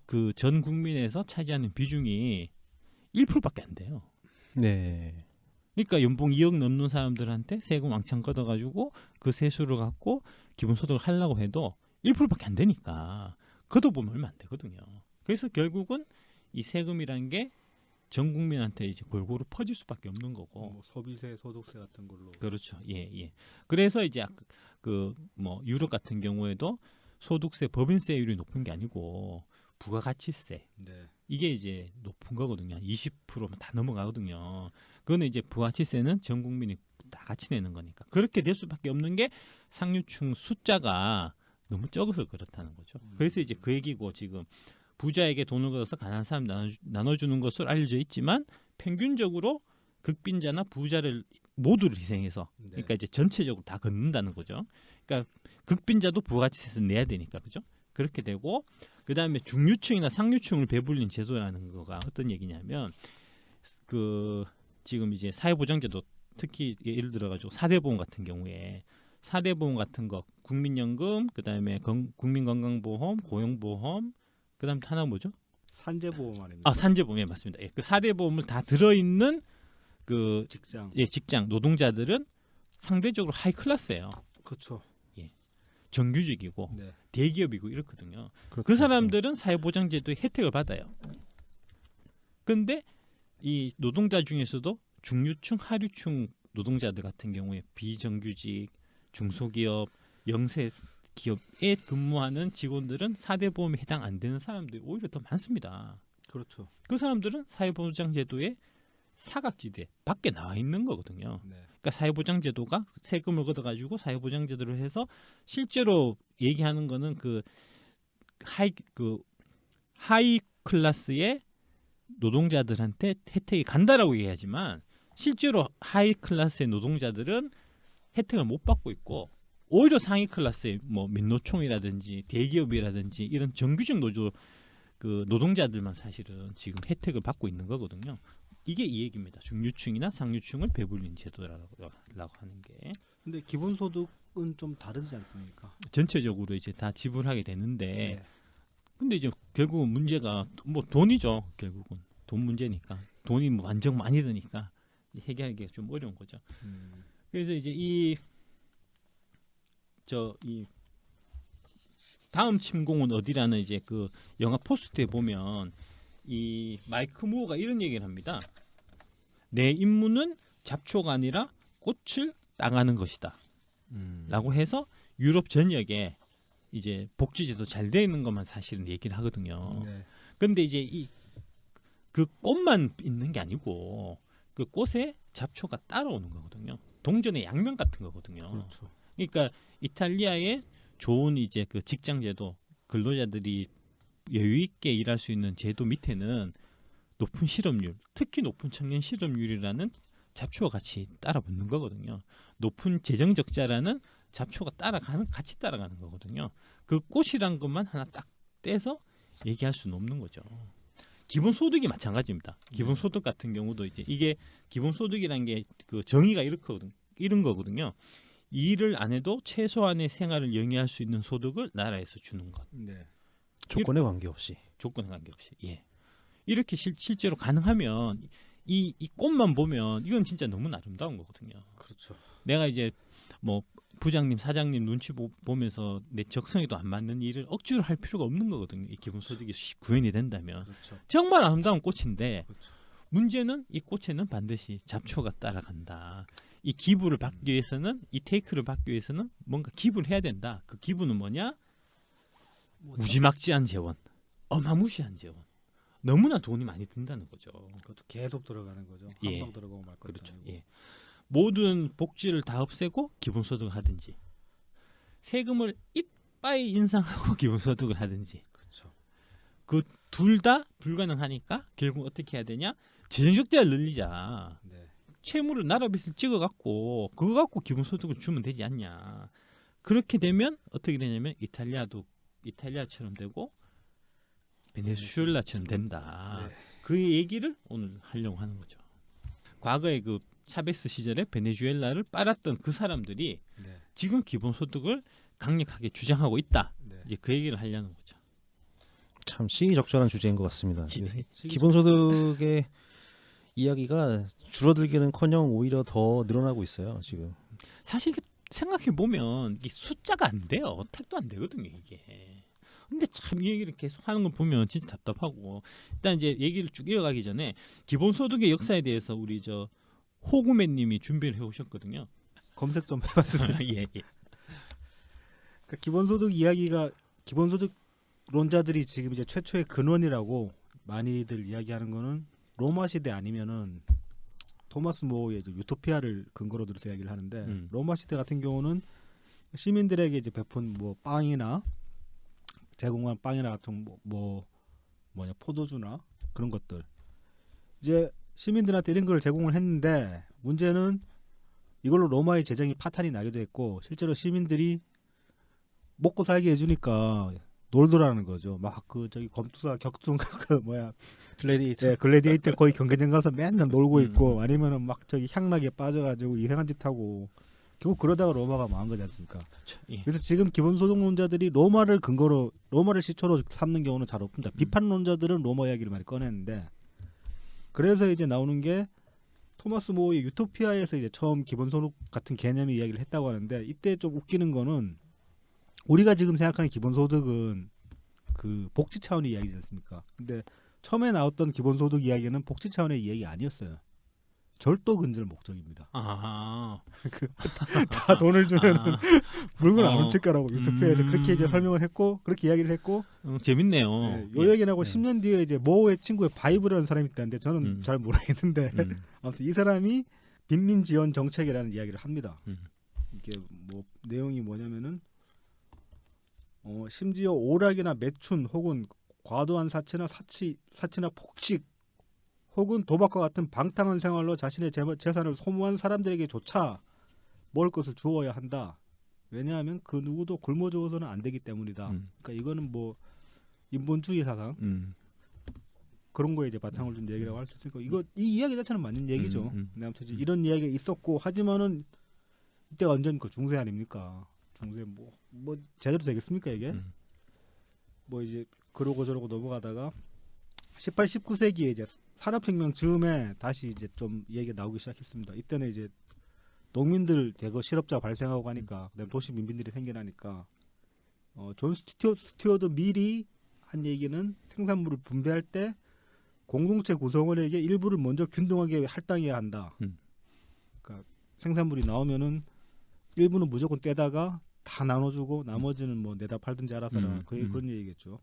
그 전 국민에서 차지하는 비중이 1%밖에 안 돼요. 네. 그러니까 연봉 2억 넘는 사람들한테 세금 왕창 걷어가지고 그 세수를 갖고 기본소득을 하려고 해도 1%밖에 안 되니까 걷어보면 얼마 안 되거든요. 그래서 결국은 이 세금이란 게 전 국민한테 이제 골고루 퍼질 수밖에 없는 거고. 뭐 소비세, 소득세 같은 걸로. 그렇죠. 예, 예. 그래서 이제 그 뭐 유럽 같은 경우에도 소득세, 법인세율이 높은 게 아니고 부가가치세. 네. 이게 이제 높은 거거든요. 20%면 다 넘어가거든요. 그거는 이제 부가가치세는 전 국민이 다 같이 내는 거니까. 그렇게 될 수밖에 없는 게 상류층 숫자가 너무 적어서 그렇다는 거죠. 그래서 이제 그 얘기고 지금 부자에게 돈을 걷어서 가난한 사람 나눠주는 것으로 알려져 있지만 평균적으로 극빈자나 부자를 모두를 희생해서 네. 그러니까 이제 전체적으로 다 걷는다는 거죠. 그러니까 극빈자도 부가가치세에서 내야 되니까 그죠? 그렇게 되고 그 다음에 중류층이나 상류층을 배불린 제도라는 거가 어떤 얘기냐면 그 지금 이제 사회보장제도 특히 예를 들어가지고 4대 보험 같은 경우에 4대 보험 같은 거 국민연금 그 다음에 국민건강보험 고용보험 그 다음 하나 뭐죠? 산재보험 아닙니까? 아 산재보험 예 맞습니다. 예, 그 4대 보험을 다 들어있는 그 직장. 예, 직장 노동자들은 상대적으로 하이 클래스예요. 그렇죠. 정규직이고 네. 대기업이고 이렇거든요. 그렇죠. 그 사람들은 사회보장제도의 혜택을 받아요. 근데 이 노동자 중에서도 중류층, 하류층 노동자들 같은 경우에 비정규직, 중소기업, 영세 기업에 근무하는 직원들은 4대 보험에 해당 안 되는 사람들이 오히려 더 많습니다. 그렇죠. 그 사람들은 사회보장제도의 사각지대 밖에 나와 있는 거거든요. 네. 그러니까 사회보장제도가 세금을 걷어가지고 사회보장제도를 해서 실제로 얘기하는 거는 그 하이 클래스의 노동자들한테 혜택이 간다라고 얘기하지만 실제로 하이 클래스의 노동자들은 혜택을 못 받고 있고 오히려 상위 클래스의 뭐 민노총이라든지 대기업이라든지 이런 정규직 노조 그 노동자들만 사실은 지금 혜택을 받고 있는 거거든요. 이게 이 얘기입니다. 중류층이나 상류층을 배불린 제도라고 하는 게. 근데 기본소득은 좀 다르지 않습니까? 전체적으로 이제 다 지불하게 되는데 네. 근데 이제 결국은 문제가 뭐 돈이죠. 결국은 돈 문제니까 돈이 뭐 완전 많이 드니까 해결하기가 좀 어려운 거죠. 그래서 이제 이 다음 침공은 어디라는 이제 그 영화 포스트에 보면 이 마이크 무어가 이런 얘기를 합니다. 내 임무는 잡초가 아니라 꽃을 따가는 것이다. 라고 해서 유럽 전역에 이제 복지제도 잘 되어 있는 것만 사실은 얘기를 하거든요. 네. 근데 이제 그 꽃만 있는 게 아니고 그 꽃에 잡초가 따라오는 거거든요. 동전의 양면 같은 거거든요. 그렇죠. 그러니까 이탈리아의 좋은 이제 그 직장 제도, 근로자들이 여유 있게 일할 수 있는 제도 밑에는 높은 실업률, 특히 높은 청년 실업률이라는 잡초가 같이 따라 붙는 거거든요. 높은 재정 적자라는 잡초가 같이 따라가는 거거든요. 그 꽃이란 것만 하나 딱 떼서 얘기할 수는 없는 거죠. 기본소득이 마찬가지입니다. 기본소득 같은 경우도 이제 이게 기본소득이라는 게 그 정의가 이런 거거든요. 일을 안 해도 최소한의 생활을 영위할 수 있는 소득을 나라에서 주는 것. 네. 조건에 관계없이. 조건에 관계없이. 예. 이렇게 실제로 가능하면 이 꽃만 보면 이건 진짜 너무 아름다운 거거든요. 그렇죠. 내가 이제 뭐 부장님, 사장님 눈치 보면서 내 적성에도 안 맞는 일을 억지로 할 필요가 없는 거거든요. 이 기본소득이 구현이 된다면 그렇죠. 정말 아름다운 꽃인데 그렇죠. 문제는 이 꽃에는 반드시 잡초가 따라간다. 이 기부를 받기 위해서는 이 테이크를 받기 위해서는 뭔가 기부를 해야 된다. 그 기부는 뭐냐? 무지막지한 재원, 어마무시한 재원. 너무나 돈이 많이 든다는 거죠. 그것도 계속 들어가는 거죠. 예. 한방 들어가고 말 것도 그렇죠. 아니고. 예. 모든 복지를 다 없애고 기본소득을 하든지, 세금을 이빠이 인상하고 기본소득을 하든지, 그렇죠. 그 둘 다 불가능하니까 결국 어떻게 해야 되냐? 재정적자를 늘리자. 네. 채무를 나라빚을 찍어갖고 그거 갖고 기본소득을 주면 되지 않냐. 그렇게 되면 어떻게 되냐면 이탈리아처럼 되고 베네수엘라처럼 된다. 네. 그 얘기를 오늘 하려고 하는 거죠. 과거에 그 차베스 시절에 베네수엘라를 빨았던 그 사람들이 네. 지금 기본소득을 강력하게 주장하고 있다. 네. 이제 그 얘기를 하려는 거죠. 참 시기적절한 주제인 것 같습니다. 예. 기본소득의 이야기가 줄어들기는커녕 오히려 더 늘어나고 있어요. 지금. 사실 생각해 보면 이게 숫자가 안 돼요. 택도 안 되거든요, 이게. 근데 참 이 얘기를 계속 하는 걸 보면 진짜 답답하고. 일단 이제 얘기를 쭉 이어가기 전에 기본소득의 역사에 대해서 우리 저 호구맨님이 준비를 해오셨거든요. 검색 좀 해봤습니다. 예, 예. 그러니까 기본소득 이야기가 기본소득론자들이 지금 이제 최초의 근원이라고 많이들 이야기하는 거는 로마 시대 아니면은 토마스 모어의 유토피아를 근거로 들어서 이야기를 하는데 로마 시대 같은 경우는 시민들에게 이제 베푼 뭐 빵이나 제공한 빵이나 같은 뭐냐 포도주나 그런 것들 이제 시민들한테 이런 걸 제공을 했는데 문제는 이걸로 로마의 재정이 파탄이 나기도 했고 실제로 시민들이 먹고 살게 해주니까 놀더라는 거죠. 막 그 저기 검투사 격투 그 뭐야 글래디에이터. 네, 글래디에이터 거의 경기장 가서 맨날 놀고 있고 아니면은 막 저기 향락에 빠져가지고 이상한 짓 하고 결국 그러다가 로마가 망한 거지 않습니까? 그렇죠. 예. 그래서 지금 기본소득론자들이 로마를 시초로 삼는 경우는 잘 없습니다. 비판론자들은 로마 이야기를 많이 꺼내는데 그래서 이제 나오는 게 토마스 모어의 유토피아에서 이제 처음 기본소득 같은 개념의 이야기를 했다고 하는데 이때 좀 웃기는 거는 우리가 지금 생각하는 기본소득은 그 복지 차원의 이야기지 않습니까? 근데 처음에 나왔던 기본소득 이야기는 복지 차원의 이야기 아니었어요. 절도 근절 목적입니다. 아, 다 돈을 주면 물건 안 어. 훔칠 거라고 유튜브에서 그렇게 이제 설명을 했고 그렇게 이야기를 했고 재밌네요. 네, 요 얘기는 하고 네. 10년 뒤에 이제 모의 친구의 바이브라는 사람이 있다는데 저는 음. 잘 모르겠는데 아무튼 이 사람이 빈민 지원 정책이라는 이야기를 합니다. 음. 이게 뭐 내용이 뭐냐면은 심지어 오락이나 매춘 혹은 과도한 사치나 폭식 혹은 도박과 같은 방탕한 생활로 자신의 재산을 소모한 사람들에게조차 먹을 것을 주어야 한다. 왜냐하면 그 누구도 굶어 죽어서는 안 되기 때문이다. 그러니까 이거는 뭐 인본주의 사상 그런 거에 이제 바탕을 둔 얘기라고 할 수 있으니까 이 이야기 자체는 맞는 얘기죠. 근데 아무튼 이제 이런 이야기가 있었고 하지만은 이때가 언제입니까? 중세 아닙니까? 중세 뭐 제대로 되겠습니까 이게? 뭐 이제 그러고 저러고 넘어가다가 18, 19세기에 이제 산업혁명 즈음에 다시 이제 좀 얘기가 나오기 시작했습니다. 이때는 이제 농민들 대거 실업자 발생하고 하니까 그다음에 도시 민빈들이 생겨나니까 존 스튜어드 밀이 한 얘기는 생산물을 분배할 때 공동체 구성원에게 일부를 먼저 균등하게 할당해야 한다. 그러니까 생산물이 나오면은 일부는 무조건 떼다가 다 나눠주고 나머지는 뭐 내다 팔든지 알아서라. 그런 얘기겠죠.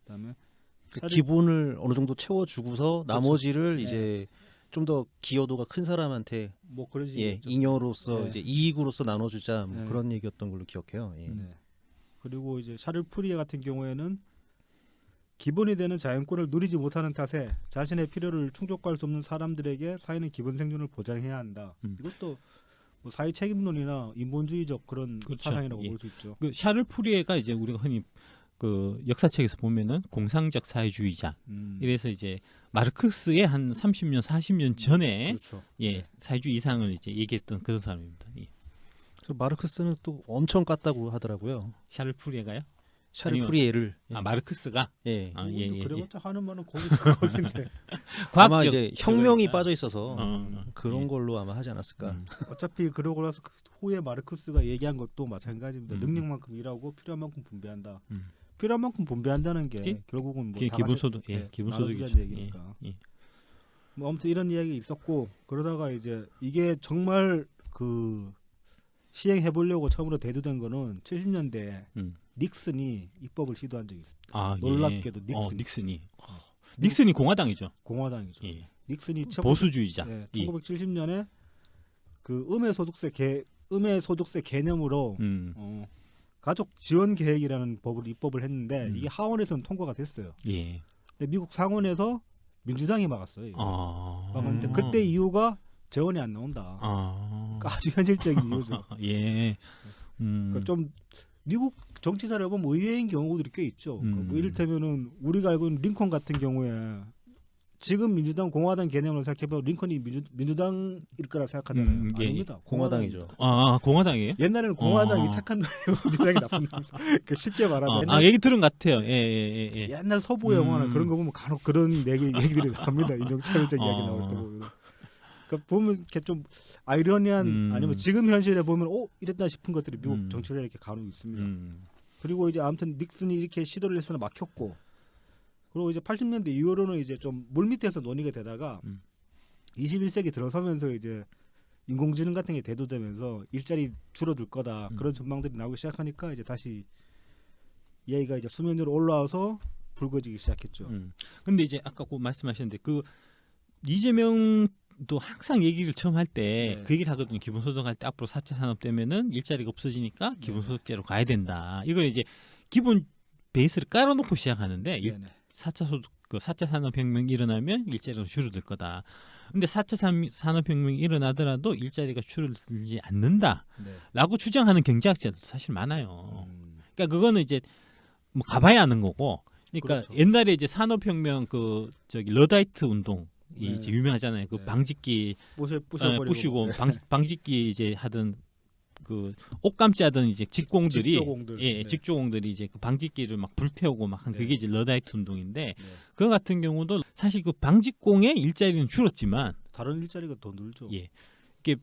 그다음에 기본을 어느 정도 채워주고서 나머지를 네. 이제 좀 더 기여도가 큰 사람한테 뭐 그런 예, 식이겠죠. 잉여로서 네. 이제 이익으로서 나눠주자 뭐 네. 그런 얘기였던 걸로 기억해요. 예. 네. 그리고 이제 샤를 푸리에 같은 경우에는 기본이 되는 자연권을 누리지 못하는 탓에 자신의 필요를 충족할 수 없는 사람들에게 사회는 기본 생존을 보장해야 한다. 이것도 뭐 사회 책임론이나 인본주의적 그런 그렇죠. 사상이라고 예. 볼 수 있죠. 그 샤를 푸리에가 이제 우리가 흔히 그 역사책에서 보면은 공상적 사회주의자. 이래서 이제 마르크스의 한 30년, 40년 전에 그렇죠. 예, 사회주의 이상을 이제 얘기했던 그런 사람입니다. 예. 그래서 마르크스는 또 엄청 깠다고 하더라고요. 샤를 푸리에가요? 샤를 아니면- 프리에를 아, 마르크스가 예. 아, 예, 예, 그래봤자 하는 말은 거긴데 아마 과학적 이제 혁명이 그거니까. 빠져 있어서 그런 예. 걸로 아마 하지 않았을까. 어차피 그러고 나서 그 후에 마르크스가 얘기한 것도 마찬가지입니다. 능력만큼 일하고 필요한 만큼 분배한다. 필요한 만큼 분배한다는 게 예? 결국은 뭐 그게 다 기본소득, 같이, 예, 나눠주자는 기본소득이죠. 얘기니까. 예, 예. 뭐 아무튼 이런 이야기 있었고 그러다가 이제 이게 정말 그 시행해 보려고 처음으로 대두된 거는 70년대에 닉슨이 입법을 시도한 적이 있습니다. 아, 놀랍게도 예. 닉슨. 닉슨이 닉슨이 공화당이죠. 공화당이죠. 예. 닉슨이 보수주의자. 예, 예. 1970년에 그 음의 소득세 개념으로 가족 지원 계획이라는 법을 입법을 했는데 이게 하원에서는 통과가 됐어요. 예. 근데 미국 상원에서 민주당이 막았어요. 이거. 아. 막았는데 그때 이유가 재원이 안 나온다. 아. 그러니까 아주 현실적인 이유죠. 예. 그러니까 좀 미국 정치사를 보면 의외인 경우들이 꽤 있죠. 그러니까 뭐 이를테면은 우리가 알고 있는 링컨 같은 경우에 지금 민주당 공화당 개념으로 생각해보면 링컨이 민주당일 거라 생각하잖아요. 예, 아닙니다. 공화당이죠. 아, 공화당이에요? 옛날에는 공화당이 착한 놈이고 민주당이 나쁜 놈이죠. 그 쉽게 말하면 아, 얘기 들은 것 같아요. 예, 예, 예. 옛날 서부 영화나 그런 거 보면 간혹 그런 얘기들이 나옵니다. 인종차별적 이야기 나올 때 보면. 그러니까 보면 이렇게 좀 아이러니한 아니면 지금 현실에 보면 이랬다 싶은 것들이 미국 정치사에 이렇게 간혹 있습니다. 그리고 이제 아무튼 닉슨이 이렇게 시도를 했으나 막혔고 그리고 이제 80년대 이후로는 이제 좀 물밑에서 논의가 되다가 21세기 들어서면서 이제 인공지능 같은 게 대두되면서 일자리 줄어들 거다 그런 전망들이 나오기 시작하니까 이제 다시 이야기가 이제 수면 위로 올라와서 불거지기 시작했죠. 근데 이제 아까 그 말씀하셨는데 그 이재명도 항상 얘기를 처음 할 때 그 얘기를 하거든요. 기본소득 할 때 앞으로 4차 산업 되면은 일자리가 없어지니까 기본소득제로 가야 된다. 이걸 이제 기본 베이스를 깔아놓고 시작하는데 4차 산업혁명이 일어나면 일자리가 줄어들 거다. 근데 4차 산업혁명이 일어나더라도 일자리가 줄어들지 않는다라고 주장하는 경제학자들도 사실 많아요. 그러니까 그거는 이제 뭐 가봐야 아는 거고. 그러니까 그렇죠. 옛날에 이제 산업혁명 그 저기 러다이트 운동 이 이제 유명하잖아요. 그 네. 방직기 부시고 방직기 이제 하던 그 옷감지 하던 이제 직공들이 직조공들. 예, 네. 직조공들이 이제 그 방직기를 막 불태우고 막 한 네. 그게 이제 러다이트 운동인데 네. 그거 같은 경우도 사실 그 방직공의 일자리는 줄었지만 다른 일자리가 더 늘죠. 예. 이게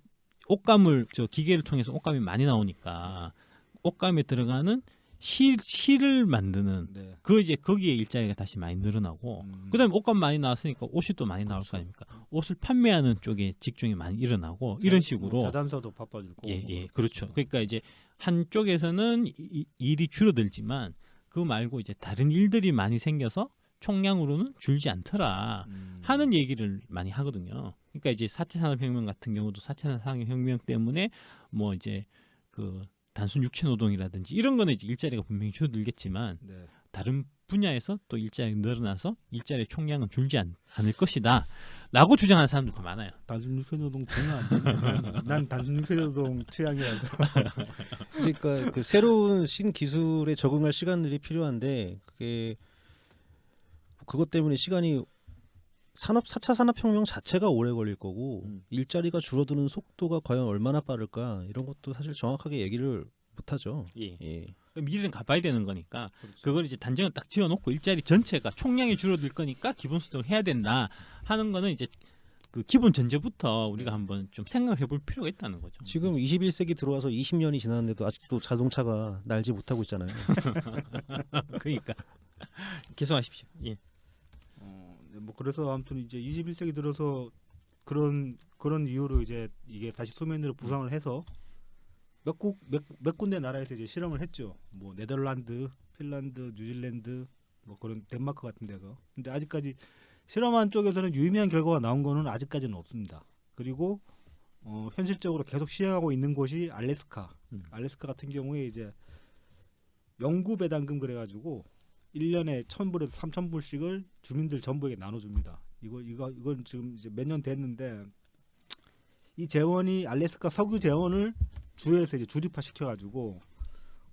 옷감을 저 기계를 통해서 옷감이 많이 나오니까 옷감에 들어가는 실을 만드는 네. 그 이제 거기에 일자리가 다시 많이 늘어나고 그다음에 옷값 많이 나왔으니까 옷이 또 많이 나올 거 아닙니까? 옷을 판매하는 쪽에 직종이 많이 일어나고 이런 식으로 자단서도 바빠질 거고. 예, 그렇죠. 그러니까 이제 한쪽에서는 일이 줄어들지만 그 말고 이제 다른 일들이 많이 생겨서 총량으로는 줄지 않더라 하는 얘기를 많이 하거든요. 그러니까 이제 4차 산업혁명 같은 경우도 4차 산업혁명 때문에 뭐 이제 그 단순 육체 노동이라든지 이런 거는 이제 일자리가 분명히 줄어들겠지만 네. 다른 분야에서 또 일자리가 늘어나서 일자리의 총량은 줄지 않을 것이다 라고 주장하는 사람들도 많아요. 단순 육체노동 전혀 안 되는데 난 단순 육체노동 취향이라서. 그러니까 그 새로운 신기술에 적응할 시간들이 필요한데 그것 때문에 시간이 4차 산업혁명 자체가 오래 걸릴 거고 일자리가 줄어드는 속도가 과연 얼마나 빠를까 이런 것도 사실 정확하게 얘기를 못하죠. 예. 예. 미래는 가봐야 되는 거니까 그렇죠. 그걸 이제 단정을 딱 지어놓고 일자리 전체가 총량이 줄어들 거니까 기본소득을 해야 된다 하는 거는 이제 그 기본 전제부터 우리가 한번 좀 생각해 볼 필요가 있다는 거죠. 지금 21세기 들어와서 20년이 지났는데도 아직도 자동차가 날지 못하고 있잖아요. 그러니까 계속하십시오. 예. 네, 뭐 그래서 아무튼 이제 21세기 들어서 그런 이유로 이제 이게 다시 수면 위로 부상을 해서 몇 군데 나라에서 이제 실험을 했죠. 뭐 네덜란드, 핀란드, 뉴질랜드, 뭐 그런 덴마크 같은 데서. 근데 아직까지 실험한 쪽에서는 유의미한 결과가 나온 거는 아직까지는 없습니다. 그리고 현실적으로 계속 시행하고 있는 곳이 알래스카. 알래스카 같은 경우에 이제 영구 배당금 그래가지고 1년에 1,000불에서 3,000불씩을 주민들 전부에게 나눠줍니다. 이건 지금 이제 몇 년 됐는데 이 재원이 알래스카 석유 재원을 주에서 이제 주립화 시켜가지고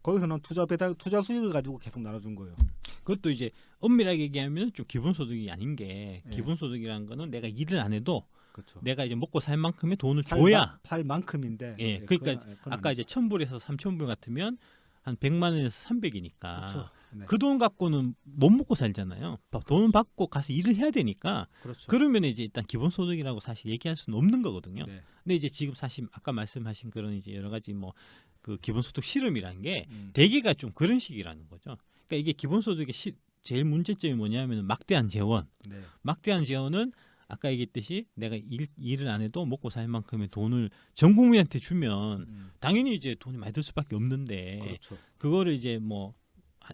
거기서는 투자 수익을 가지고 계속 나눠준 거예요. 그것도 이제 엄밀하게 얘기하면 좀 기본소득이 아닌 게 예. 기본소득이라는 거는 내가 일을 안 해도 그렇죠. 내가 이제 먹고 살 만큼의 돈을 줘야 팔 만큼인데. 예, 네, 그러니까 그건 아까 이제 1,000불에서 3,000불 같으면 한 100만 원에서 300이니까 그렇죠. 네. 그 돈 갖고는 못 먹고 살잖아요. 돈은 받고 가서 일을 해야 되니까 그렇죠. 그러면 이제 일단 기본소득이라고 사실 얘기할 수는 없는 거거든요. 네. 근데 이제 지금 사실 아까 말씀하신 그런 이제 여러 가지 뭐 그 기본소득 실험이란 게 음. 대개가 좀 그런 식이라는 거죠. 그러니까 이게 기본소득의 제일 문제점이 뭐냐면 막대한 재원. 네. 막대한 재원은 아까 얘기했듯이 내가 일을 안 해도 먹고 살 만큼의 돈을 전 국민한테 주면 당연히 이제 돈이 많이 들 수밖에 없는데 그렇죠. 그거를 이제 뭐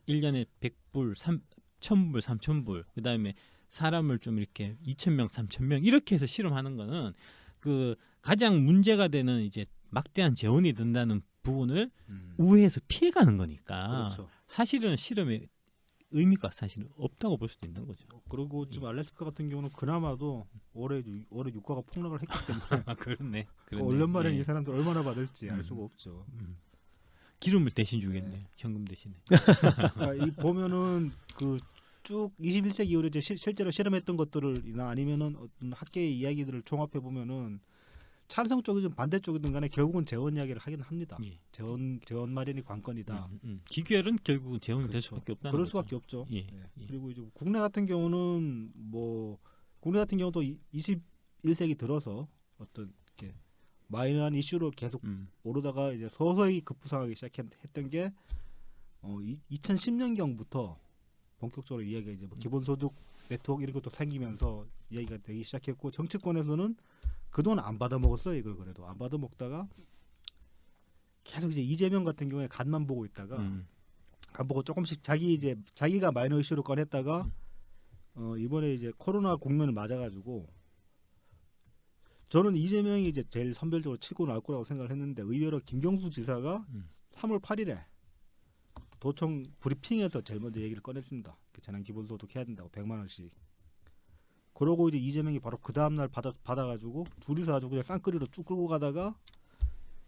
1년에 100불, 1,000불, 3,000불 그다음에 사람을 좀 이렇게 2,000명, 3,000명 이렇게 해서 실험하는 거는 그 가장 문제가 되는 이제 막대한 재원이 든다는 부분을 우회해서 피해가는 거니까 그렇죠. 사실은 실험의 의미가 사실 없다고 볼 수도 있는 거죠. 그리고 지금 알래스카 같은 경우는 그나마도 올해 유가가 폭락을 했기 때문에 아 그렇네. 올연말에 예. 이 사람들 얼마나 받을지 알 수가 없죠. 기름을 대신 주겠네. 현금 대신에. 그러니까 이 보면은 그 쭉 21세기 이후로 이제 실제로 실험했던 것들을이나 아니면은 어떤 학계의 이야기들을 종합해 보면은 찬성 쪽이든 반대 쪽이든 간에 결국은 재원 이야기를 하긴 합니다. 예. 재원 마련이 관건이다. 기결은 결국은 재원이 될 그렇죠. 수밖에 없다는 그럴 거죠. 수밖에 없죠. 예. 네. 예. 그리고 이제 국내 같은 경우는 국내 같은 경우도 21세기 들어서 어떤 이렇게 마이너한 이슈로 계속 오르다가 이제 서서히 급부상하기 시작했던 게 2010년경부터 본격적으로 이야기가 이제 뭐 기본소득 네트워크 이런 것도 생기면서 이야기가 되기 시작했고 정치권에서는 그동안 안 받아 먹었어요. 이걸 그래도 안 받아 먹다가 계속 이제 이재명 같은 경우에 간만 보고 있다가 간 보고 조금씩 자기가 마이너 이슈로 꺼냈다가 이번에 이제 코로나 국면을 맞아가지고 저는 이재명이 이제 제일 선별적으로 치고 나올 거라고 생각을 했는데 의외로 김경수 지사가 3월 8일에 도청 브리핑에서 제일 먼저 얘기를 꺼냈습니다. 재난 기본소득 해야 된다고 100만 원씩. 그러고 이제 이재명이 바로 그 다음 날 받아가지고 둘이서 아주 그냥 쌍끌이로 쭉 끌고 가다가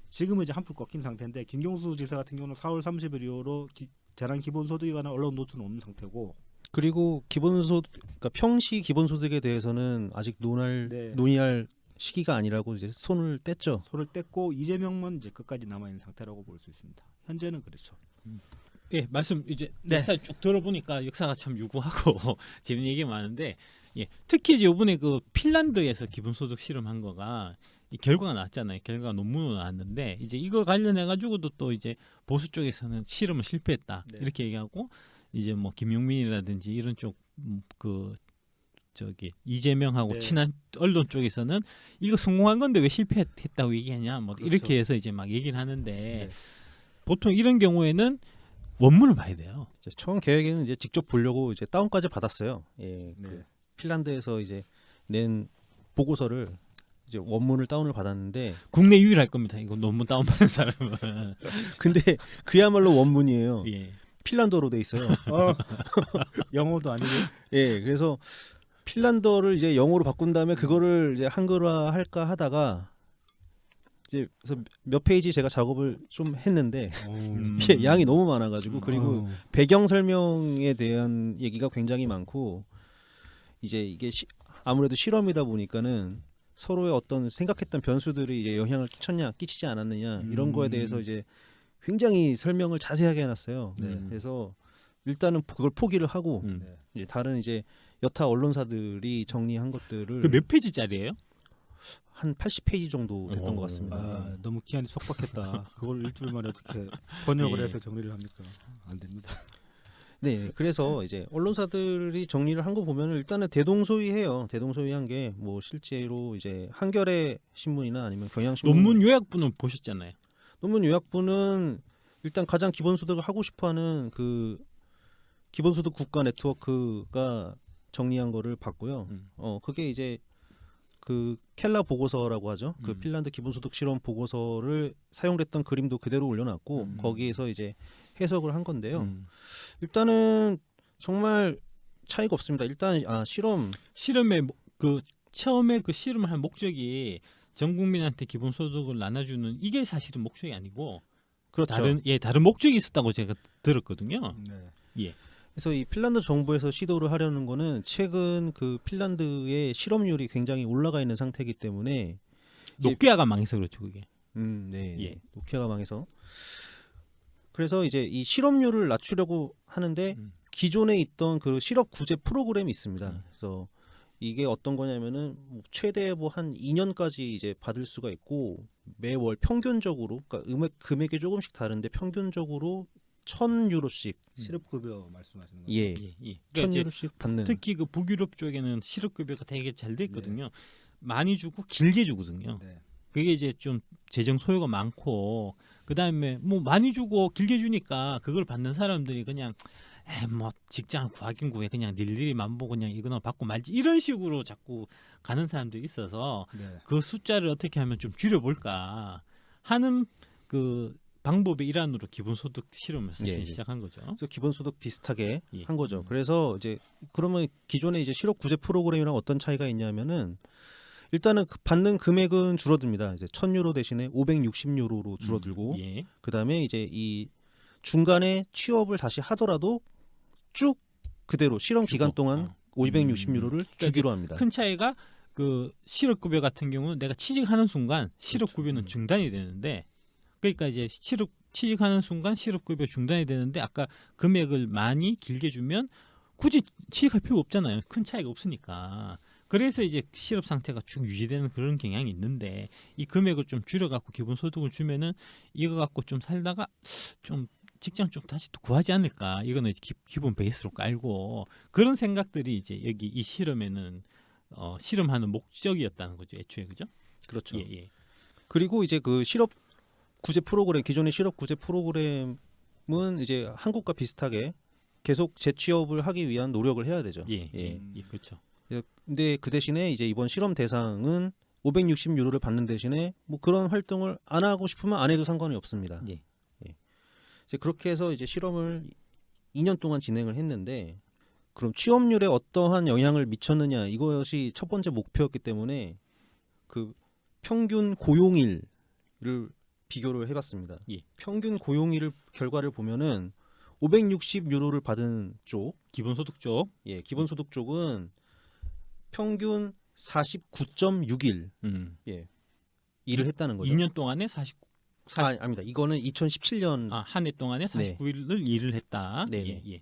지금은 이제 한풀 꺾인 상태인데 김경수 지사 같은 경우는 4월 30일 이후로 재난 기본소득에 관한 언론 노출은 없는 상태고. 그리고 그러니까 평시 기본소득에 대해서는 아직 논의할 시기가 아니라고 이제 손을 뗐죠. 손을 뗐고 이재명만 이제 끝까지 남아 있는 상태라고 볼 수 있습니다. 현재는 그렇죠. 예, 말씀 이제 네. 역사 쭉 들어보니까 역사가 참 유구하고 재밌는 얘기가 많은데, 예, 특히 이제 이번에 그 핀란드에서 기본소득 실험한 거가 이 결과가 나왔잖아요. 결과가 논문으로 나왔는데 이제 이거 관련해 가지고도 또 이제 보수 쪽에서는 실험을 실패했다 네. 이렇게 얘기하고 이제 뭐 김용민이라든지 이런 쪽 그 저기 이재명하고 네. 친한 언론 쪽에서는 이거 성공한 건데 왜 실패했다고 얘기하냐 뭐 그렇죠. 이렇게 해서 이제 막 얘기를 하는데 네. 보통 이런 경우에는 원문을 봐야 돼요. 이제 처음 계획에는 이제 직접 보려고 이제 다운까지 받았어요. 예, 네. 그 핀란드에서 이제 낸 보고서를 이제 원문을 다운을 받았는데 국내 유일할 겁니다. 이거 논문 다운받은 사람은. 근데 그야말로 원문이에요. 예. 핀란드어로 돼 있어요. 영어도 아니고. 예, 그래서 핀란드어를 이제 영어로 바꾼 다음에 그거를 이제 한글화 할까 하다가 이제 그래서 몇 페이지 제가 작업을 좀 했는데 이게 양이 너무 많아가지고 그리고 배경 설명에 대한 얘기가 굉장히 많고 이제 이게 아무래도 실험이다 보니까는 서로의 어떤 생각했던 변수들이 이제 영향을 끼쳤냐 끼치지 않았느냐 이런 거에 대해서 이제 굉장히 설명을 자세하게 해놨어요. 네. 그래서 일단은 그걸 포기를 하고 네. 이제 다른 이제 여타 언론사들이 정리한 것들을 그 몇 페이지짜리예요? 한 80페이지 정도 됐던 것 같습니다. 아, 너무 기한이 촉박했다. 그걸 일주일 만에 어떻게 번역을 예. 해서 정리를 합니까? 안 됩니다. 네, 그래서 이제 언론사들이 정리를 한 거 보면 일단은 대동소이해요. 대동소이한 게 뭐 실제로 이제 한겨레 신문이나 아니면 경향신문 논문 요약부는 보셨잖아요. 논문 요약부는 일단 가장 기본소득을 하고 싶어하는 그 기본소득 국가 네트워크가 정리한 거를 봤고요. 그게 이제 그 켈라 보고서라고 하죠. 그 핀란드 기본소득 실험 보고서를 사용됐던 그림도 그대로 올려놨고 거기에서 이제 해석을 한 건데요. 일단은 정말 차이가 없습니다. 일단 실험의 그 처음에 그 실험을 한 목적이 전 국민한테 기본소득을 나눠주는 이게 사실은 목적이 아니고 그렇죠. 다른 목적이 있었다고 제가 들었거든요. 네. 예. 그래서 이 핀란드 정부에서 시도를 하려는 거는 최근 그 핀란드의 실업률이 굉장히 올라가 있는 상태이기 때문에 노키아가 망해서 그렇죠, 그게. 네. 예. 노키아가 망해서 그래서 이제 이 실업률을 낮추려고 하는데 기존에 있던 그 실업 구제 프로그램이 있습니다. 그래서 이게 어떤 거냐면은 뭐 최대 뭐 한 2년까지 이제 받을 수가 있고 매월 평균적으로 그러니까 금액이 조금씩 다른데 평균적으로 1,000유로씩 실업급여 말씀하시는 거죠? 예. 예. 1,000유로씩 받는 특히 그 북유럽 쪽에는 실업급여가 되게 잘 돼 있거든요. 많이 주고 길게 주거든요. 네. 그게 이제 좀 재정 소요가 많고 그다음에 뭐 많이 주고 길게 주니까 그걸 받는 사람들이 그냥 뭐 직장 구하긴 구해 그냥 일일이 만보고 그냥 이거나 받고 말지 이런 식으로 자꾸 가는 사람들이 있어서 네. 그 숫자를 어떻게 하면 좀 줄여볼까 하는 그 방법의 일환으로 기본소득 실험을 사실 예. 시작한 거죠. 그래서 기본소득 비슷하게 예. 한 거죠. 그래서 이제 그러면 기존에 이제 실업 구제 프로그램이랑 어떤 차이가 있냐면은 일단은 받는 금액은 줄어듭니다. 이제 1,000유로 대신에 560유로로 줄어들고 예. 그다음에 이제 이 중간에 취업을 다시 하더라도 쭉 그대로 실험 주고. 기간 동안 560유로를 주기로 합니다. 큰 차이가 그 실업급여 같은 경우는 내가 취직하는 순간 실업급여는 중단이 되는데 그러니까 이제 취직하는 순간 실업급여 중단이 되는데 아까 금액을 많이 길게 주면 굳이 취직할 필요 없잖아요. 큰 차이가 없으니까. 그래서 이제 실업 상태가 쭉 유지되는 그런 경향이 있는데 이 금액을 좀 줄여갖고 기본소득을 주면은 이거 갖고 좀 살다가 좀 직장 좀 다시 또 구하지 않을까. 이거는 기본 베이스로 깔고 그런 생각들이 이제 여기 이 실험에는 실험하는 목적이었다는 거죠. 애초에 그죠? 그렇죠. 예, 예. 그리고 이제 그 실업 구제 프로그램 기존의 실업 구제 프로그램은 이제 한국과 비슷하게 계속 재취업을 하기 위한 노력을 해야 되죠. 예, 예, 예, 그렇죠. 근데 그 대신에 이제 이번 실험 대상은 560유로를 받는 대신에 뭐 그런 활동을 안 하고 싶으면 안 해도 상관이 없습니다. 예. 이제 그렇게 해서 이제 실험을 2년 동안 진행을 했는데 그럼 취업률에 어떠한 영향을 미쳤느냐 이것이 첫 번째 목표였기 때문에 그 평균 고용일을 비교를 해봤습니다. 예. 평균 고용일 결과를 보면은 560유로를 받은 쪽, 기본소득 쪽. 예, 기본소득 쪽은 평균 49.6일 예, 일을 했다는 거죠. 2년 동안에 40 아닙니다. 이거는 2017년 한 해 동안에 49일을 일을 했다. 네. 예, 예.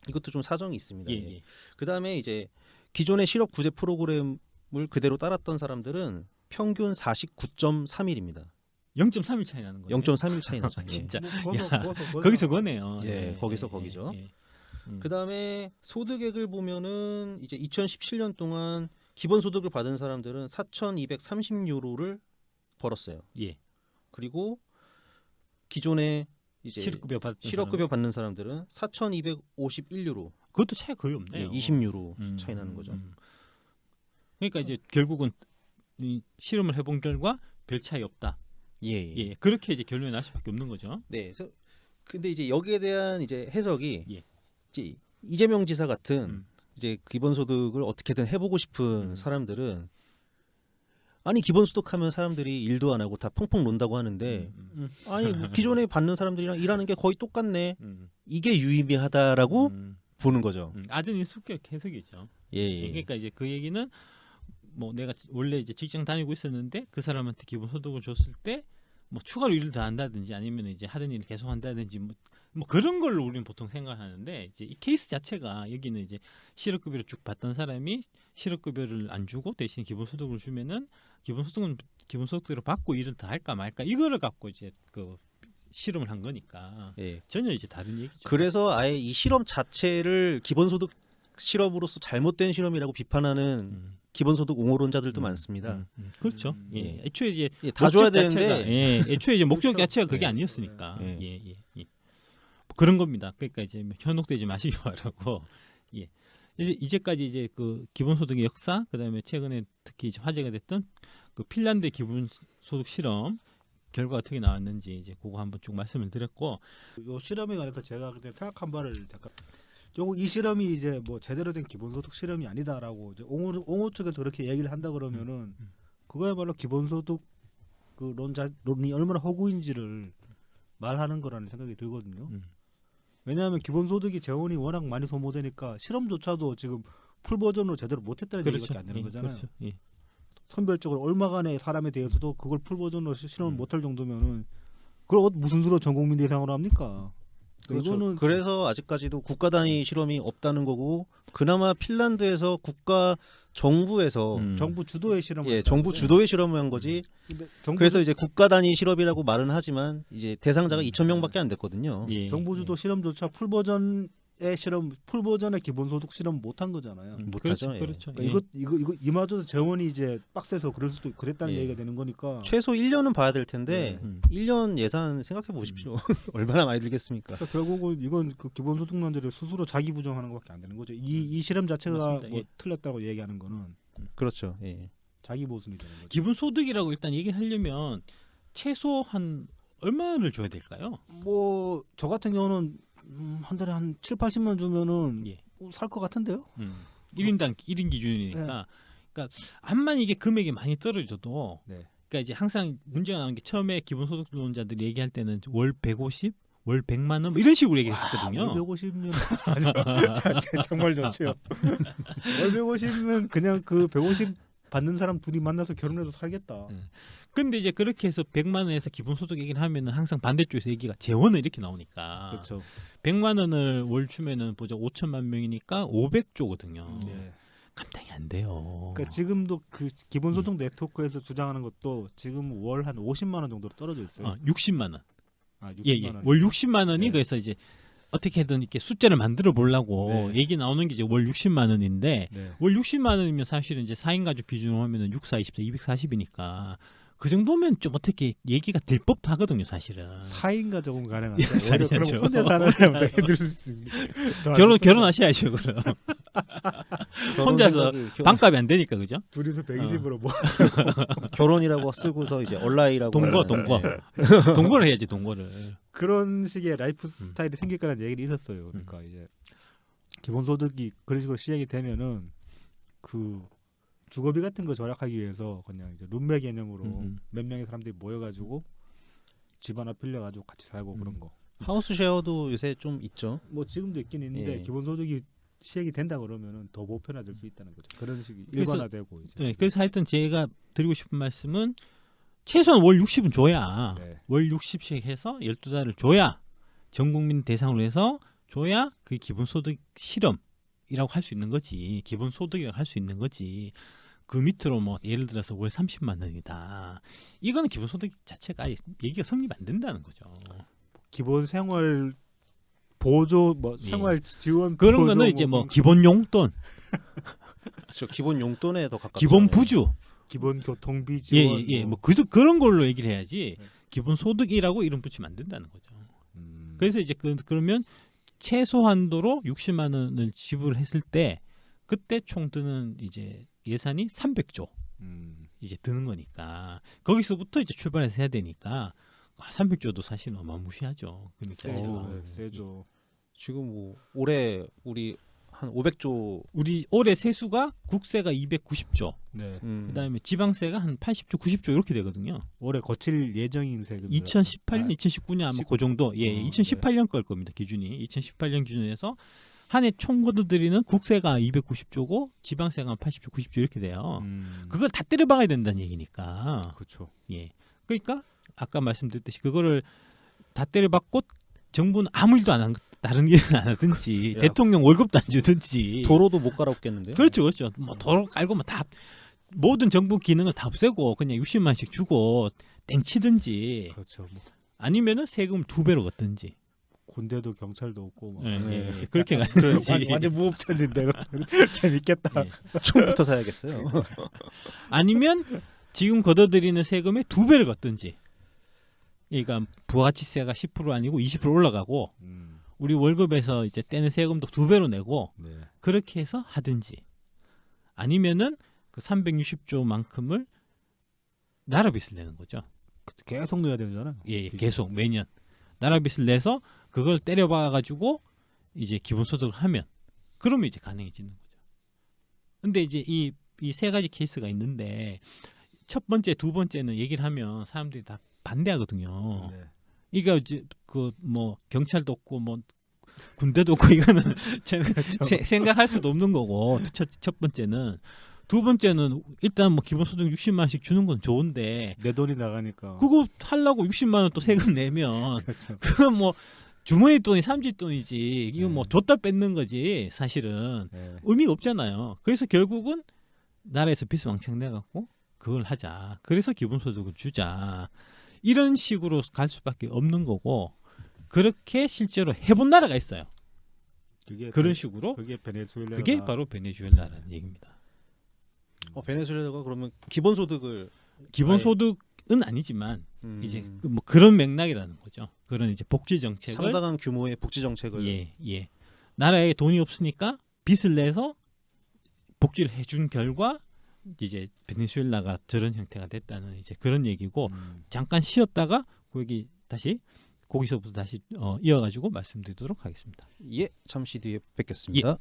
이것도 좀 사정이 있습니다. 예, 예. 그다음에 이제 기존의 실업 구제 프로그램을 그대로 따랐던 사람들은 평균 49.3일입니다. 0.3일 차이 나는 거예요. 0.3일 차이 나죠. 예. 진짜. 뭐 거기서 거네요. 예, 거기서 거기죠. 음. 그다음에 소득액을 보면은 이제 2017년 동안 기본 소득을 받은 사람들은 4,230유로를 벌었어요. 예. 그리고 기존에 이제 실업급여 받는 실업급여 받는 사람들은 4,251유로, 그것도 차이 거의 없네요. 20유로 차이 나는 거죠. 그러니까 이제 결국은 이 실험을 해본 결과 별 차이 없다. 예, 예. 예, 그렇게 이제 결론이 날 수밖에 없는 거죠. 네. 그래서 근데 이제 여기에 대한 이제 해석이 예. 이제 이재명 지사 같은 음. 이제 기본소득을 어떻게든 해보고 싶은 사람들은 아니 기본소득하면 사람들이 일도 안 하고 다 펑펑 논다고 하는데 아니 뭐 기존에 받는 사람들이랑 일하는 게 거의 똑같네. 이게 유의미하다라고 보는 거죠. 아주 익숙한 해석이죠. 예, 예. 그러니까 이제 그 얘기는 뭐 내가 원래 이제 직장 다니고 있었는데 그 사람한테 기본 소득을 줬을 때 뭐 추가로 일을 더 한다든지 아니면 이제 하던 일을 계속 한다든지 뭐 그런 걸로 우리는 보통 생각하는데 이제 이 케이스 자체가 여기는 이제 실업급여를 쭉 받던 사람이 실업급여를 안 주고 대신 기본소득을 주면은 기본소득은 기본소득대로 받고 일을 더 할까 말까 이거를 갖고 이제 그 실험을 한 거니까 예. 전혀 이제 다른 얘기죠. 그래서 아예 이 실험 자체를 기본소득 실험으로서 잘못된 실험이라고 비판하는 기본소득 옹호론자들도 많습니다. 그렇죠. 예. 애초에 이제 예, 다 줘야 목적 자체가, 되는데 예, 애초에 이제 목적 그렇죠. 자체가 그게 예. 아니었으니까. 예. 예, 예, 예. 뭐 그런 겁니다. 그러니까 이제 현혹되지 마시기 바라고. 예. 이제까지 이제 그 기본소득의 역사, 그다음에 최근에 특히 이제 화제가 됐던 그 핀란드 기본소득 실험 결과가 어떻게 나왔는지 이제 그거 한번 쭉 말씀을 드렸고, 요 실험에 관해서 제가 그때 생각한 바를 잠깐. 이 실험이 이제 뭐 제대로 된 기본소득 실험이 아니다라고 이제 옹호 측에서 그렇게 얘기를 한다 그러면은 그거야말로 기본소득 그 론이 얼마나 허구인지를 말하는 거라는 생각이 들거든요. 왜냐하면 기본소득이 재원이 워낙 많이 소모되니까 실험조차도 지금 풀 버전으로 제대로 못했다는 얘기밖에 안 되는 거잖아요. 그렇죠. 예. 선별적으로 얼마간의 사람에 대해서도 그걸 풀 버전으로 실험을 못할 정도면은 그걸 무슨 수로 전 국민 대상으로 합니까? 그렇죠. 이거는 그래서 아직까지도 국가 단위 실험이 없다는 거고 그나마 핀란드에서 국가 정부에서 정부 주도의 실험을 예, 했다는 정부 거죠. 주도의 실험을 한 거지. 근데 그래서 이제 국가 단위 실험이라고 말은 하지만 이제 대상자가 2,000명밖에 안 됐거든요. 예. 정부 주도 실험조차 풀 버전의 기본소득 실험 못한 거잖아요. 못하죠. 그렇죠. 예. 그렇죠. 그러니까 이거 이마저도 재원이 이제 빡세서 그랬다는 예. 얘기가 되는 거니까. 최소 1년은 봐야 될 텐데 음. 1년 예산 생각해 보십시오. 얼마나 많이 들겠습니까? 그러니까 결국은 이건 그 기본소득론들이 스스로 자기 부정하는 것밖에 안 되는 거죠. 이 실험 자체가 맞습니다. 뭐 예. 틀렸다고 얘기하는 거는 그렇죠. 예. 자기 모순이 되는 거죠. 기본소득이라고 일단 얘기하려면 최소 한 얼마를 줘야 될까요? 뭐 저 같은 경우는 한 달에 한 7, 80만 주면은 예. 살 것 같은데요. 1인당 1인 기준이니까 그러니까 암만 이게 금액이 많이 떨어져도 네. 그러니까 이제 항상 문제가 나오는 게 처음에 기본소득론자들이 얘기할 때는 월 150, 월 100만 원 뭐 이런 식으로 얘기했었거든요. 150면 정말 좋죠. 월 150은 그냥 그 150 받는 사람 둘이 만나서 결혼해서 살겠다. 근데 이제 그렇게 해서 100만 원에서 기본소득 얘기를 하면은 항상 반대쪽에서 얘기가 재원은 이렇게 나오니까 그렇죠. 100만 원을 월 주면은 보자 5천만 명이니까 500조거든요. 네. 감당이 안 돼요. 그러니까 지금도 그 기본소득 네트워크에서 주장하는 것도 지금 월 한 50만 원 정도로 떨어져 있어요. 60만 원. 아, 60만 예, 예. 원. 월 60만 원이 네. 그래서 이제 어떻게든 이렇게 숫자를 만들어 보려고 네. 얘기 나오는 게 이제 월 60만 원인데 네. 월 60만 원이면 사실은 이제 4인 가족 기준으로 하면은 6, 4, 24, 240이니까 그 정도면 좀 어떻게 얘기가 될 법도 하거든요, 사실은. 4인 가족은 가능한데 예, 오히려 그럼 사인이죠. 혼자 사는 사람들 해줄 수 있는 결혼하셔야죠, 그럼. 혼자서 반값이 안 되니까 그죠? 둘이서 120으로 뭐 결혼이라고 쓰고서 이제 얼라이라고 동거, 하는, 동거. 예. 동거를 해야지, 동거를. 그런 식의 라이프 스타일이 생길 거라는 얘기를 있었어요. 그러니까 이제 기본소득이 그런 식으로 시행이 되면은 그 주거비 같은 거 절약하기 위해서 그냥 이제 룸메 개념으로 몇 명의 사람들이 모여가지고 집 하나 빌려가지고 같이 살고 그런 거. 하우스 쉐어도 요새 좀 있죠. 뭐 지금도 있긴 있는데 예. 기본소득이 시행이 된다 그러면은 더 보편화될 수 있다는 거죠. 그런 식이 그래서- 일반화되고 이제. 네, 그래서 하여튼 제가 드리고 싶은 말씀은 최소한 월 60은 줘야 네. 월 60씩 해서 12달을 줘야 전 국민 대상으로 해서 줘야 그게 기본소득 실험이라고 할 수 있는 거지. 기본소득이라고 할 수 있는 거지. 그 밑으로 뭐 예를 들어서 월 30만 원이다. 이거는 기본소득 자체가 아예 얘기가 성립 안 된다는 거죠. 기본 생활 보조 뭐 예. 생활 지원 그런 보조 거는 이제 뭐 기본 용돈, 그렇죠. 기본 용돈에 더 가깝죠. 기본 부주, 기본 교통비 지원 예예예, 뭐 그런 걸로 얘기를 해야지 기본 소득이라고 이름 붙이면 안 된다는 거죠. 그래서 이제 그러면 최소한도로 60만 원을 지불했을 때 그때 총 드는 이제 예산이 300조 이제 드는 거니까 거기서부터 이제 출발해서 해야 되니까 300조도 사실 어마무시하죠. 그러니까 세죠. 지금 뭐 올해 우리 한 500조. 우리 올해 세수가 국세가 290조, 네. 그다음에 지방세가 한 80조, 90조 이렇게 되거든요. 올해 거칠 예정인 세금 2018년, 2019년 아마 그 정도, 예, 2018년 걸 겁니다. 기준이 2018년 기준에서 한 해 총 걷어들이는 국세가 290조고 지방세가 한 80조, 90조 이렇게 돼요. 그걸 다 때려박아야 된다는 얘기니까. 그렇죠. 예, 그러니까 아까 말씀드렸듯이 그거를 다 때려박고 정부는 아무 일도 안 한, 다른 일은 안 하든지 야. 대통령 월급도 안 주든지. 도로도 못 갈아엎겠는데요. 그렇죠, 그렇죠. 뭐 도로 깔고 뭐 다 모든 정부 기능을 다 없애고 그냥 60만씩 주고 땡치든지 그렇죠. 뭐 아니면은 세금 2배로 걷든지. 군대도 경찰도 없고 뭐. 예, 네. 예, 예. 그렇게 가든지. 완전 무법천인데 재밌겠다. 예. 총부터 사야겠어요. 아니면 지금 걷어들이는 세금의 2배를 걷든지. 그러니까 부가가치세가 10% 아니고 20% 올라가고 우리 월급에서 이제 떼는 세금도 2배로 내고 네. 그렇게 해서 하든지. 아니면은 그 360조만큼을 나라 빚을 내는 거죠. 계속 넣어야 되잖아요. 예, 예, 계속 매년 나라 빚을 내서 그걸 때려박아 가지고 이제 기본소득을 하면 그러면 이제 가능해지는 거죠. 근데 이제 이 세 가지 케이스가 있는데 첫 번째, 두 번째는 얘기를 하면 사람들이 다 반대하거든요. 네. 이거 이제 그 뭐 경찰도 없고 뭐 군대도 없고 이거는 생각할 수도 없는 거고 첫 번째는. 두 번째는 일단 뭐 기본소득 60만 원씩 주는 건 좋은데 내 돈이 나가니까. 그거 하려고 60만 원 또 세금 내면 그렇죠. 그건 뭐 주머니 돈이 삼집 돈이지 이거 뭐 네. 줬다 뺏는 거지 사실은 네. 의미가 없잖아요. 그래서 결국은 나라에서 빚을 왕창 내갖고 그걸 하자. 그래서 기본소득을 주자. 이런 식으로 갈 수밖에 없는 거고 그렇게 실제로 해본 나라가 있어요. 그런 식으로 그게 베네수엘라. 그게 바로 베네수엘라라는 얘기입니다. 베네수엘라가 그러면 기본소득을 기본소득은 아니지만 이제 음, 뭐 그런 맥락이라는 거죠. 그런 이제 복지 정책을 상당한 규모의 복지 정책을 예. 나라에 돈이 없으니까 빚을 내서 복지를 해준 결과 이제 베네수엘라가 저런 형태가 됐다는 이제 그런 얘기고 잠깐 쉬었다가 거기서부터 다시 이어가지고 말씀드리도록 하겠습니다. 예, 잠시 뒤에 뵙겠습니다.